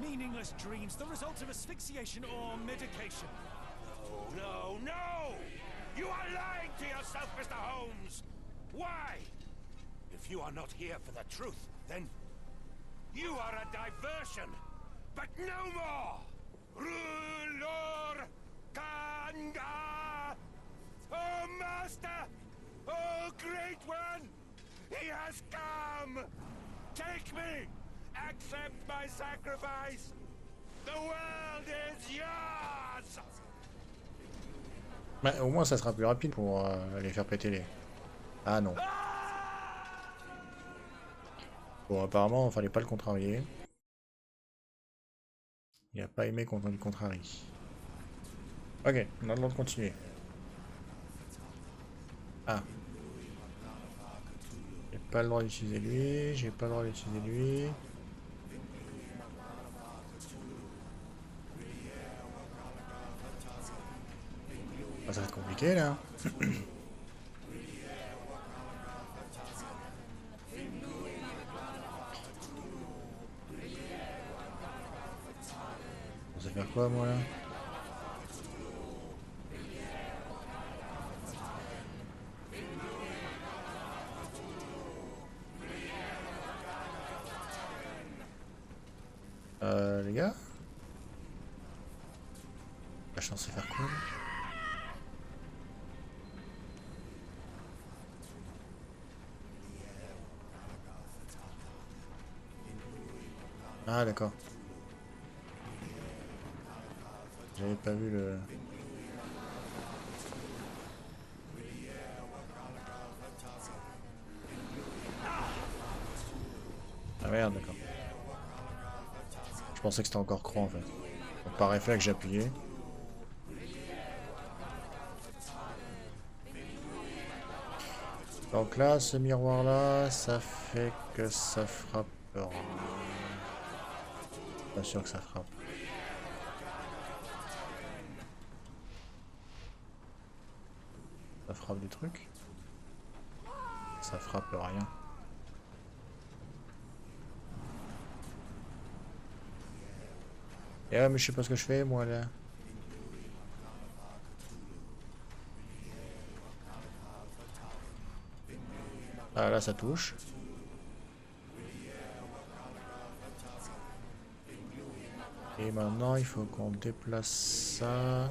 Meaningless dreams, the result of asphyxiation or medication. No, no! You are lying to yourself, Mr. Holmes! Why? If you are not here for the truth, then you are a diversion, but no more! Rulor Kanga! Oh, Master! Oh, Great One! He has come! Take me! Accept my sacrifice! The world is yours! Bah, au moins ça sera plus rapide pour les faire péter les... Ah non. Bon, apparemment, il fallait pas le contrarier. Il a pas aimé quand on le contrarie. Ok, on a le droit de continuer. Ah. J'ai pas le droit d'utiliser lui, j'ai pas le droit d'utiliser lui. Ah, ça va être compliqué là. On sait faire quoi moi là? Les gars? La chance c'est faire quoi? Ah d'accord. J'avais pas vu le... Ah merde, d'accord. Je pensais que c'était encore croix en fait. Donc, par réflexe j'ai appuyé. Donc là, ce miroir là, ça fait que ça frappera. Pas sûr que ça frappe. Ça frappe des trucs. Ça frappe rien. Et ouais, mais je sais pas ce que je fais moi là. Ah là ça touche. Et maintenant il faut qu'on déplace ça.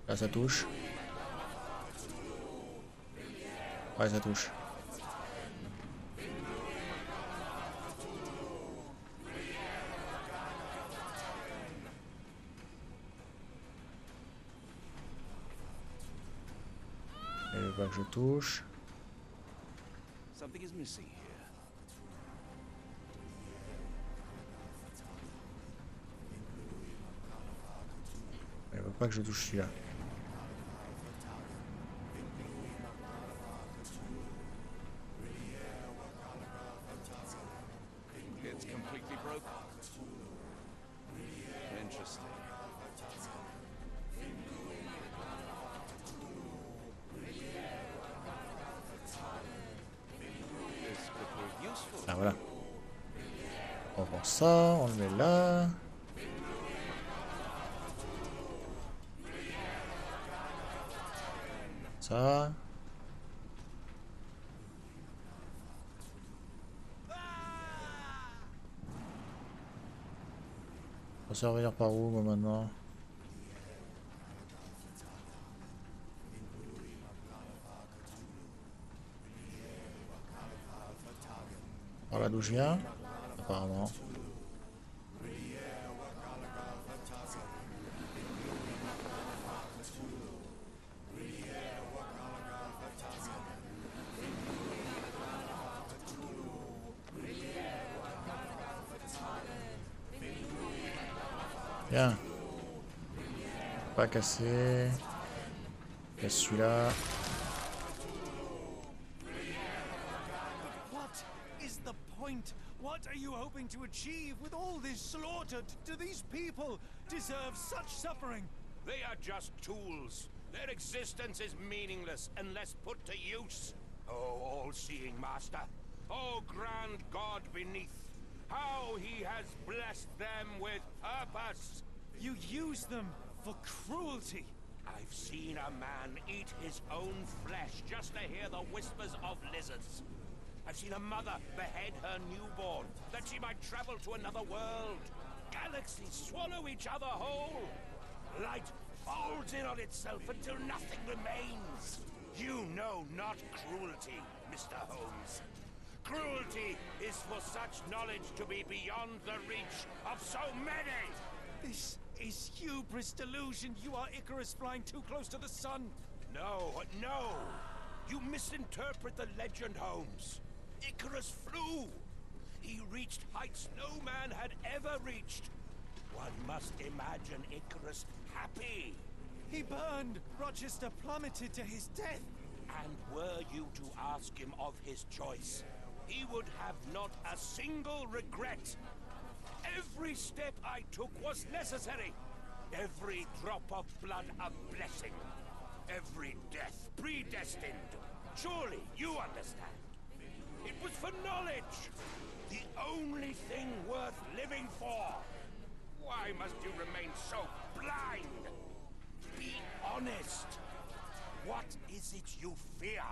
Là ça touche. Ouais ça touche. Et le bas que je touche. Something is missing here. Il ne veut pas que je touche celui-là. It's completely broken. Interesting. This could prove useful. Ah voilà. ça, on le met là. Ça. On va se revenir par où moi maintenant? Par là d'où je viens? Apparemment. Bien. Pas cassé. Casse celui-là. What is the point? What are you hoping to achieve with all this slaughter? Do these people deserve such suffering? They are just tools. Their existence is meaningless unless put to use. Oh, all-seeing master. Oh, grand God beneath. How he has blessed them with purpose. You use them for cruelty. I've seen a man eat his own flesh just to hear the whispers of lizards. I've seen a mother behead her newborn that she might travel to another world. Galaxies swallow each other whole. Light folds in on itself until nothing remains. You know not cruelty, Mr. Holmes. Cruelty is for such knowledge to be beyond the reach of so many. This is hubris delusion. You are Icarus flying too close to the sun. No, no. You misinterpret the legend, Holmes. Icarus flew. He reached heights no man had ever reached. One must imagine Icarus happy. He burned. Rochester plummeted to his death. And were you to ask him of his choice, he would have not a single regret. Every step I took was necessary. Every drop of blood a blessing. Every death predestined. Surely you understand. It was for knowledge. The only thing worth living for. Why must you remain so blind? Be honest. What is it you fear?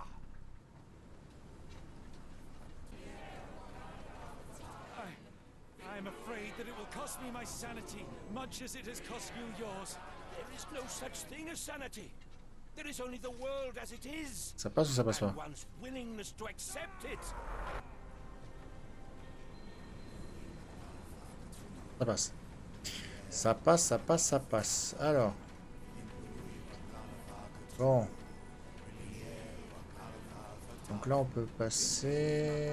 I'm afraid that it will cost me my sanity, much as it has cost you yours. There is no such thing as sanity. There is only the world as it is. Ça passe ou ça passe pas? And one's willingness to accept it. Ça passe. Ça passe, ça passe, ça passe. Alors. Bon. Donc là on peut passer.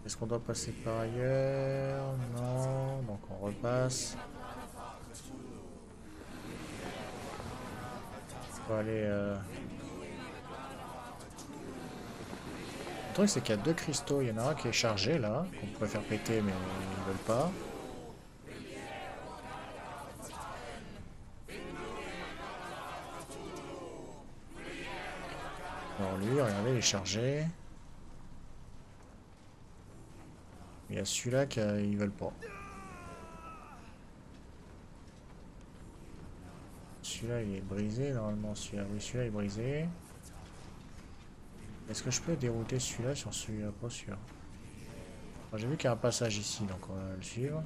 Est-ce qu'on doit passer par ailleurs? Non. Donc on repasse. On va aller... Le truc c'est qu'il y a deux cristaux. Il y en a un qui est chargé là. Qu'on pourrait faire péter mais ils veulent pas. Alors lui, regardez, il est chargé. Il y a celui-là qu'ils veulent pas. Celui-là, il est brisé, normalement. Celui-là, oui, celui-là est brisé. Est-ce que je peux dérouter celui-là sur celui-là? Pas sûr. J'ai vu qu'il y a un passage ici, donc on va le suivre.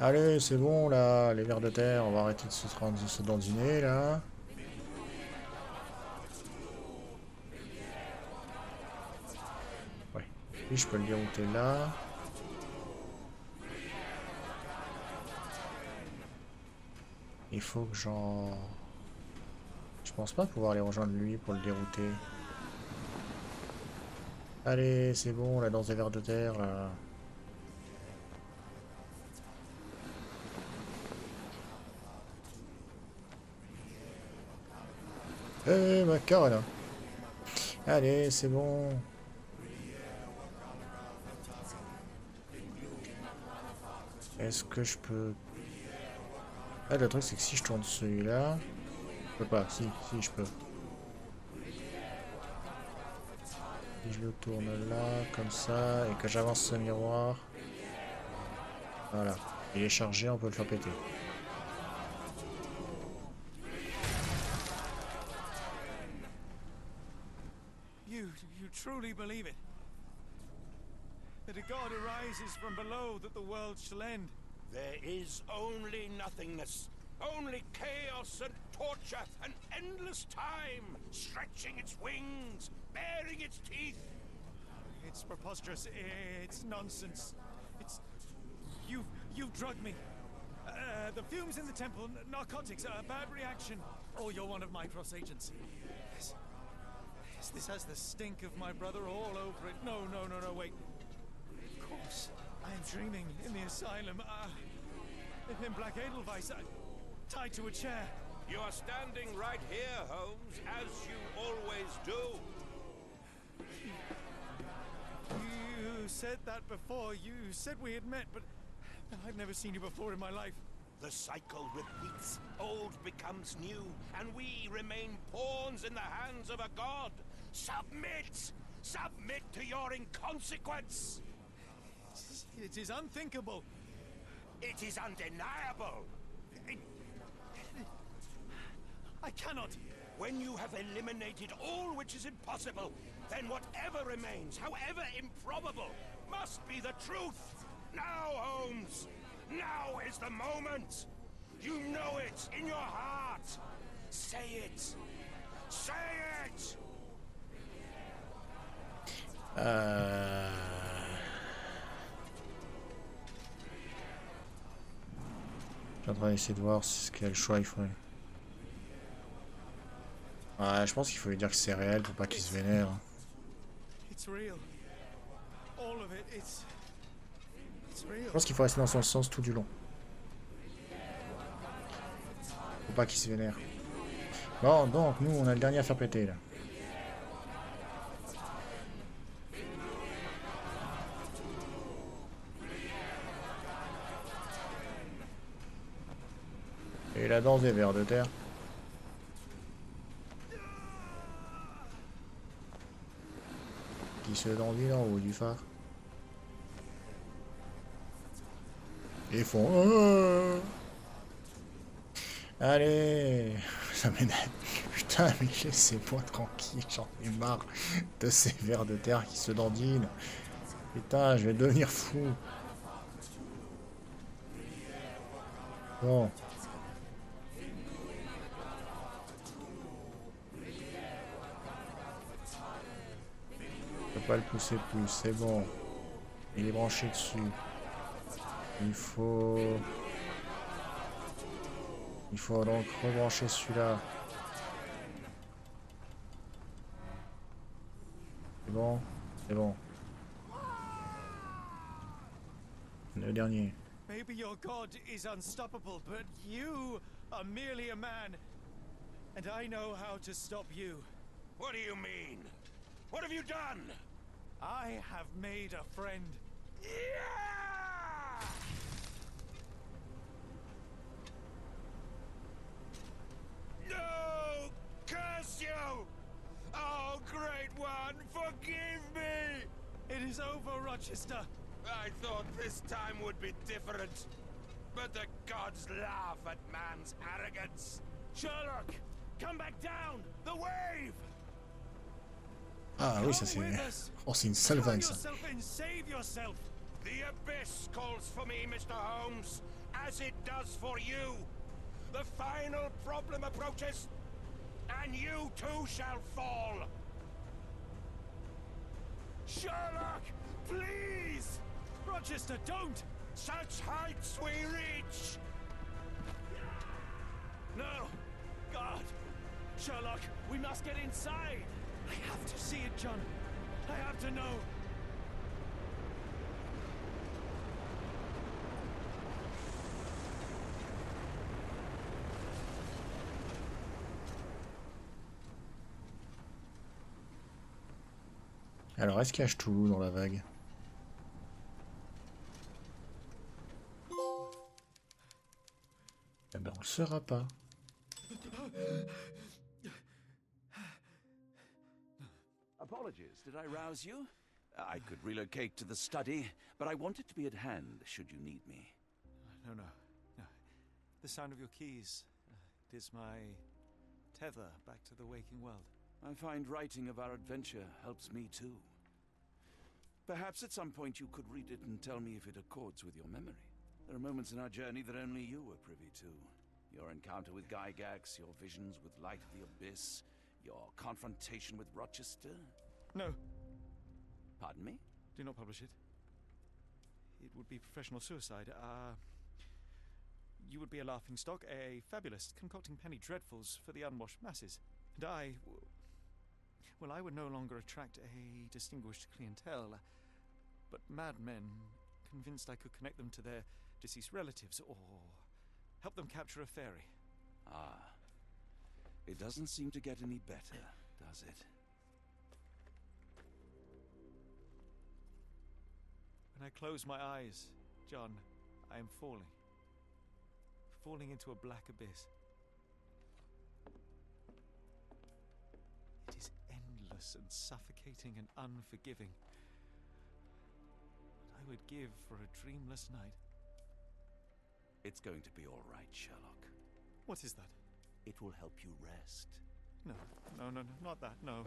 Allez, c'est bon là, les vers de terre, on va arrêter de se dandiner là. Ouais, puis je peux le dérouter là. Il faut que j'en... Je pense pas pouvoir aller rejoindre lui pour le dérouter. Allez, c'est bon, la danse des vers de terre là. Eh ma carole. Allez, c'est bon. Est-ce que je peux Ah, le truc c'est que si je tourne celui-là... Je peux pas, si je peux. Si je le tourne là, comme ça, et que j'avance ce miroir... Voilà. Il est chargé, on peut le faire péter. You truly believe it? That a god arises from below that the world shall end? There is only nothingness, only chaos and torture, and endless time, stretching its wings, baring its teeth. It's preposterous. It's nonsense. It's... You've drugged me. The fumes in the temple, narcotics, a bad reaction. Oh, you're one of my cross agents. Yes. Yes, this has the stink of my brother all over it. No, wait. Of course. I am dreaming in the asylum. In Black Edelweiss, tied to a chair. You are standing right here, Holmes, as you always do. You said that before. You said we had met, but I've never seen you before in my life. The cycle repeats. Old becomes new, and we remain pawns in the hands of a god. Submit! Submit to your inconsequence! It is unthinkable. It is undeniable. I cannot. When you have eliminated all which is impossible, then whatever remains, however improbable, must be the truth. Now, Holmes, now is the moment. You know it in your heart. Say it. Say it. Je suis en train d'essayer de voir quel choix il faut. Ouais, je pense qu'il faut lui dire que c'est réel pour pas qu'il se vénère. Je pense qu'il faut rester dans son sens tout du long. Faut pas qu'il se vénère. Bon, donc nous on a le dernier à faire péter là. Et la danse des vers de terre. Qui se dandine en haut du phare. Et font... Allez, ça m'énerve. Putain, mais laissez-moi tranquille, j'en ai marre de ces vers de terre qui se dandinent. Putain, je vais devenir fou. Bon. Je peux pas le pousser plus, c'est bon. Il est branché dessus. Il faut donc rebrancher celui-là. C'est bon, c'est bon. Le dernier. Maybe your god is unstoppable, but you are merely a man. And I know how to stop you. What do you mean? What have you done? I have made a friend. Yeah! No! Curse you! Oh, great one, forgive me! It is over, Rochester. I thought this time would be different. But the gods laugh at man's arrogance. Sherlock, come back down! The wave! Ah oui, ça c'est... Oh, c'est une sale vanne, ça. The abyss calls for me, Mr. Holmes, as it does for you. The final problem approaches, and you too shall fall. Sherlock, please! Rochester, don't! Such heights we reach! No! God! Sherlock, we must get inside! I have to see it, John. I have to know. Alors, est-ce qu'il y a Cthulhu dans la vague? Eh ben, on le sera pas. Apologies, did I rouse you? I could relocate to the study, but I wanted to be at hand should you need me. No. The sound of your keys. It is my tether back to the waking world. I find writing of our adventure helps me too. Perhaps at some point you could read it and tell me if it accords with your memory. There are moments in our journey that only you were privy to. Your encounter with Gygax, your visions with Light of the Abyss, your confrontation with Rochester. No, Pardon me? do not publish it. It would be professional suicide. You would be a laughingstock, a fabulist, concocting penny dreadfuls for the unwashed masses. And I would no longer attract a distinguished clientele, but madmen convinced I could connect them to their deceased relatives or help them capture a fairy. Ah. It doesn't seem to get any better, does it? When I close my eyes, John, I am falling. Falling into a black abyss. It is endless and suffocating and unforgiving. What I would give for a dreamless night. It's going to be all right, Sherlock. What is that? It will help you rest. No, not that. No.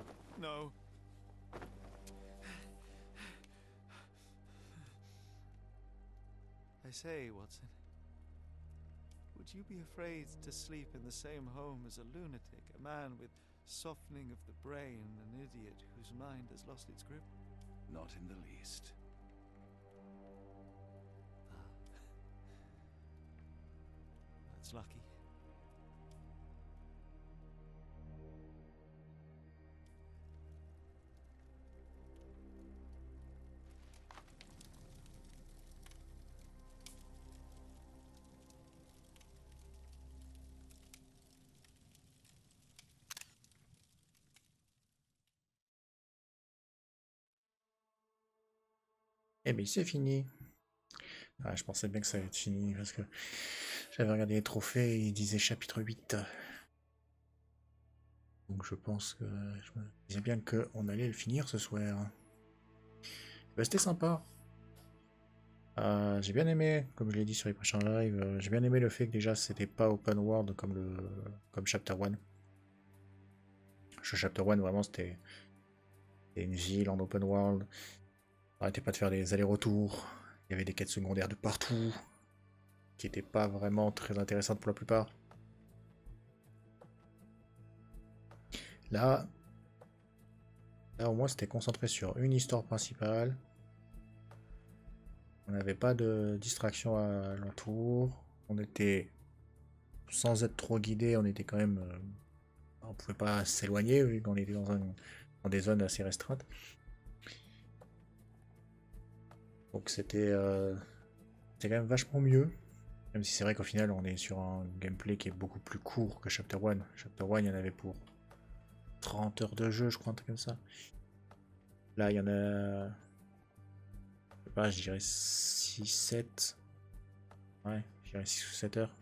I say, Watson, would you be afraid to sleep in the same home as a lunatic, a man with softening of the brain, an idiot whose mind has lost its grip? Not in the least. That's lucky. Eh bien, c'est fini. Ah, je pensais bien que ça allait être fini parce que j'avais regardé les trophées et il disait chapitre 8. Donc je pense que je me disais bien qu'on allait le finir ce soir. Bah, c'était sympa. J'ai bien aimé, comme je l'ai dit sur les prochains lives, j'ai bien aimé le fait que déjà c'était pas open world comme chapter 1. Chapter 1 vraiment c'était une ville en open world. Arrêtez pas de faire des allers-retours. Il y avait des quêtes secondaires de partout, qui n'étaient pas vraiment très intéressantes pour la plupart. Là au moins c'était concentré sur une histoire principale. On n'avait pas de distraction à l'entour. On était, sans être trop guidé, on était quand même... on pouvait pas s'éloigner vu qu'on était dans des zones assez restreintes. Donc c'était quand même vachement mieux. Même si c'est vrai qu'au final on est sur un gameplay qui est beaucoup plus court que Chapter 1. Chapter 1 il y en avait pour 30 heures de jeu je crois, un truc comme ça. Là il y en a... je sais pas, je dirais 6-7. Ouais, je dirais 6 ou 7 heures.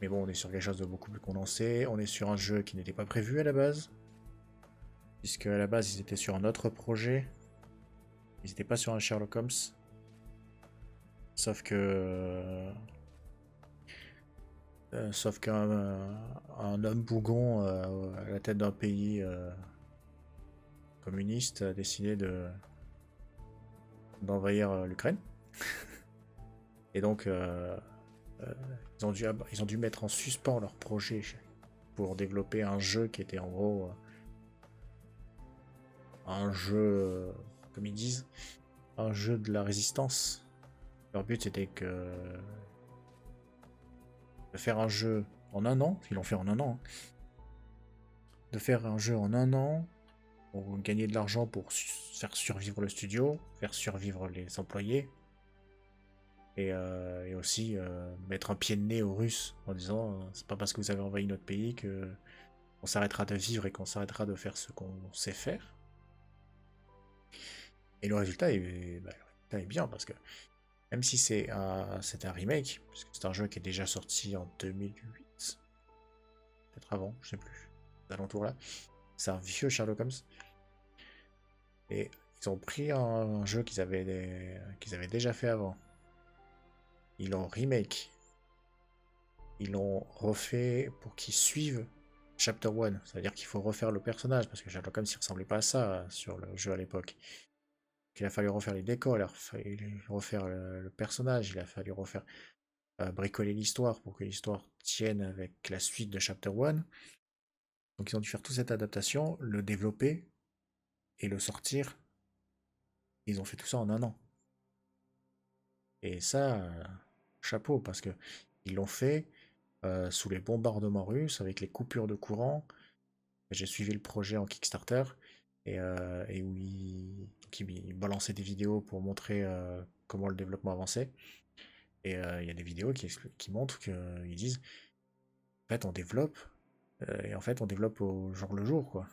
Mais bon, on est sur quelque chose de beaucoup plus condensé. On est sur un jeu qui n'était pas prévu à la base. Puisque à la base ils étaient sur un autre projet. Ils n'étaient pas sur un Sherlock Holmes. Sauf qu'un homme bougon à la tête d'un pays communiste a décidé d'envahir l'Ukraine. Et donc ils ont dû mettre en suspens leur projet pour développer un jeu qui était en gros un jeu, comme ils disent, un jeu de la résistance. Leur but c'était de faire un jeu en un an, ils l'ont fait en un an, hein. De faire un jeu en un an pour gagner de l'argent pour faire survivre le studio, faire survivre les employés, et aussi mettre un pied de nez aux Russes en disant c'est pas parce que vous avez envahi notre pays que on s'arrêtera de vivre et qu'on s'arrêtera de faire ce qu'on sait faire. Et le résultat est bien parce que Même si c'est un remake, parce que c'est un jeu qui est déjà sorti en 2008. Peut-être avant, je sais plus. Alentour là. C'est un vieux Sherlock Holmes. Et ils ont pris un jeu qu'ils avaient déjà fait avant. Ils l'ont remake. Ils l'ont refait pour qu'ils suivent Chapter 1. Ça veut dire qu'il faut refaire le personnage, parce que Sherlock Holmes, il ressemblait pas à ça sur le jeu à l'époque. Il a fallu refaire les décors, il a fallu refaire le personnage, il a fallu refaire bricoler l'histoire pour que l'histoire tienne avec la suite de Chapter 1. Donc ils ont dû faire toute cette adaptation, le développer et le sortir. Ils ont fait tout ça en un an. Et ça, chapeau, parce que ils l'ont fait sous les bombardements russes, avec les coupures de courant. J'ai suivi le projet en Kickstarter, et où ils balançaient des vidéos pour montrer comment le développement avançait. Et il y a des vidéos qui montrent qu'ils disent, en fait, on développe, et en fait, on développe au jour le jour, quoi.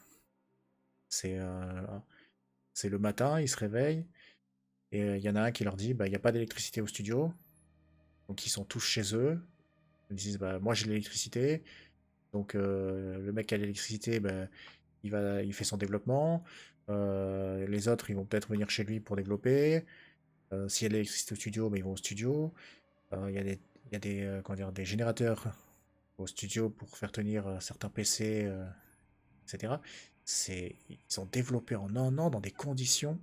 C'est le matin, ils se réveillent, et il y en a un qui leur dit, bah, il n'y a pas d'électricité au studio, donc ils sont tous chez eux. Ils disent, bah, moi j'ai l'électricité, donc le mec qui a l'électricité, bah, il fait son développement. Les autres, ils vont peut-être venir chez lui pour développer. S'il y a de l'électricité au studio, bah, ils vont au studio. Il y a comment dire, des générateurs au studio pour faire tenir certains PC, etc. Ils ont développé en un an dans des conditions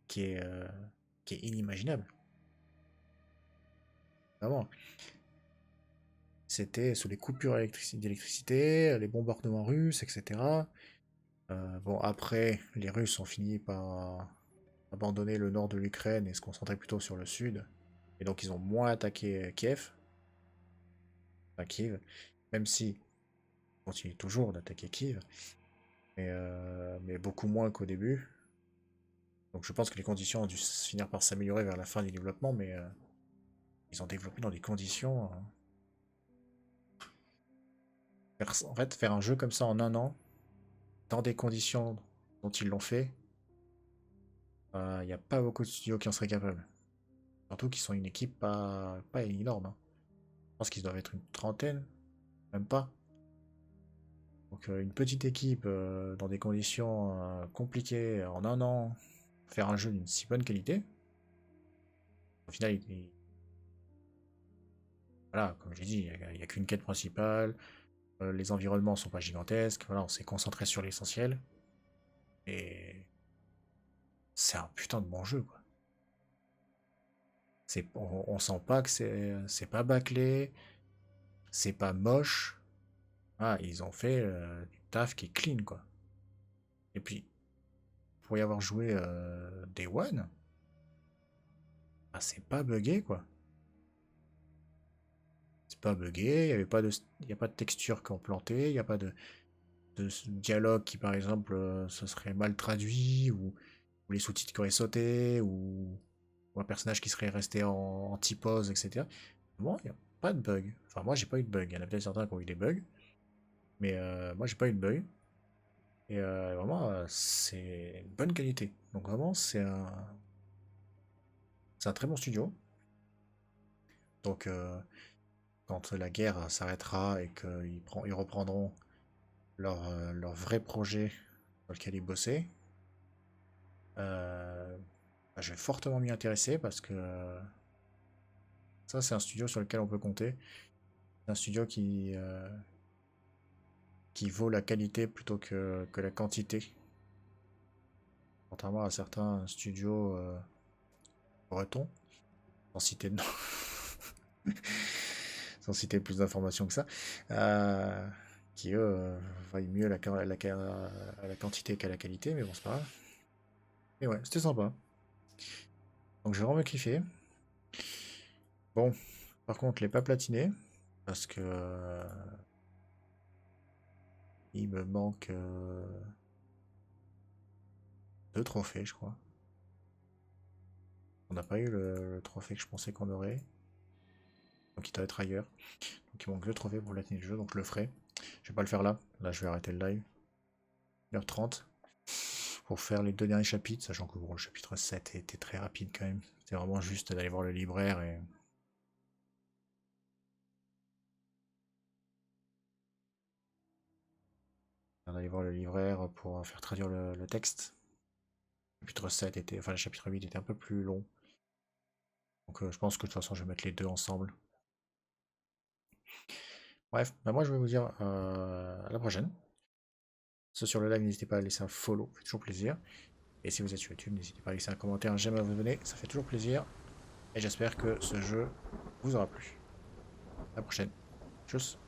qui est, euh, qui est inimaginable. Vraiment. C'était sous les coupures d'électricité, les bombardements russes, etc. Bon, après, les Russes ont fini par abandonner le nord de l'Ukraine et se concentrer plutôt sur le sud. Et donc, ils ont moins attaqué Kiev. Enfin, Kiev. Même si ils continuent toujours d'attaquer Kiev. Mais beaucoup moins qu'au début. Donc, je pense que les conditions ont dû finir par s'améliorer vers la fin du développement, mais ils ont développé dans des conditions. En fait, faire un jeu comme ça en un an, dans des conditions dont ils l'ont fait, il n'y a pas beaucoup de studios qui en seraient capables. Surtout qu'ils sont une équipe pas énorme. Hein. Je pense qu'ils doivent être une trentaine, même pas. Donc une petite équipe dans des conditions compliquées en un an, faire un jeu d'une si bonne qualité. Au final, voilà, comme j'ai dit, il n'y a qu'une quête principale. Les environnements sont pas gigantesques. Voilà, on s'est concentré sur l'essentiel. Et c'est un putain de bon jeu, quoi. On sent pas que c'est pas bâclé, c'est pas moche. Ah, ils ont fait du taf qui est clean, quoi. Et puis, pour y avoir joué Day One, ah, c'est pas buggé, quoi. C'est pas buggé, il y a pas de texture qui ont planté, il n'y a pas de dialogue qui, par exemple, se serait mal traduit, ou les sous-titres qui auraient sauté, ou un personnage qui serait resté en typose, etc. Bon, il n'y a pas de bug. Enfin, moi, j'ai pas eu de bug. Il y en a peut-être certains qui ont eu des bugs. Mais moi, j'ai pas eu de bug. Et vraiment, c'est une bonne qualité. Donc vraiment, c'est un très bon studio. Donc quand la guerre s'arrêtera et qu'ils reprendront leur vrai projet sur lequel ils bossaient, bah, je vais fortement m'y intéresser parce que ça, c'est un studio sur lequel on peut compter. C'est un studio qui vaut la qualité plutôt que la quantité. Contrairement à certains studios bretons, sans citer de nom, sans citer plus d'informations que ça, qui eux vaillent mieux la quantité qu'à la qualité, mais bon, c'est pas grave. Mais ouais, c'était sympa. Donc j'ai vraiment kiffé. Bon, par contre, je l'ai pas platiné, parce que il me manque 2 trophées, je crois. On n'a pas eu le trophée que je pensais qu'on aurait. Donc il doit être ailleurs. Donc il manque 2 trophées pour platiner le jeu, donc je le ferai. Je vais pas le faire là. Là, je vais arrêter le live. 1h30. pour faire les 2 derniers chapitres, sachant que bon, le chapitre 7 était très rapide quand même. C'était vraiment juste d'aller voir le libraire et... d'aller voir le libraire pour faire traduire le texte. Le chapitre 7 était... Enfin, le chapitre 8 était un peu plus long. Donc je pense que de toute façon, je vais mettre les deux ensemble. Bref, bah moi je vais vous dire à la prochaine. Ceux sur le live, n'hésitez pas à laisser un follow, ça fait toujours plaisir. Et si vous êtes sur YouTube, n'hésitez pas à laisser un commentaire, un j'aime, à vous abonner, ça fait toujours plaisir. Et j'espère que ce jeu vous aura plu. À la prochaine. Tchuss.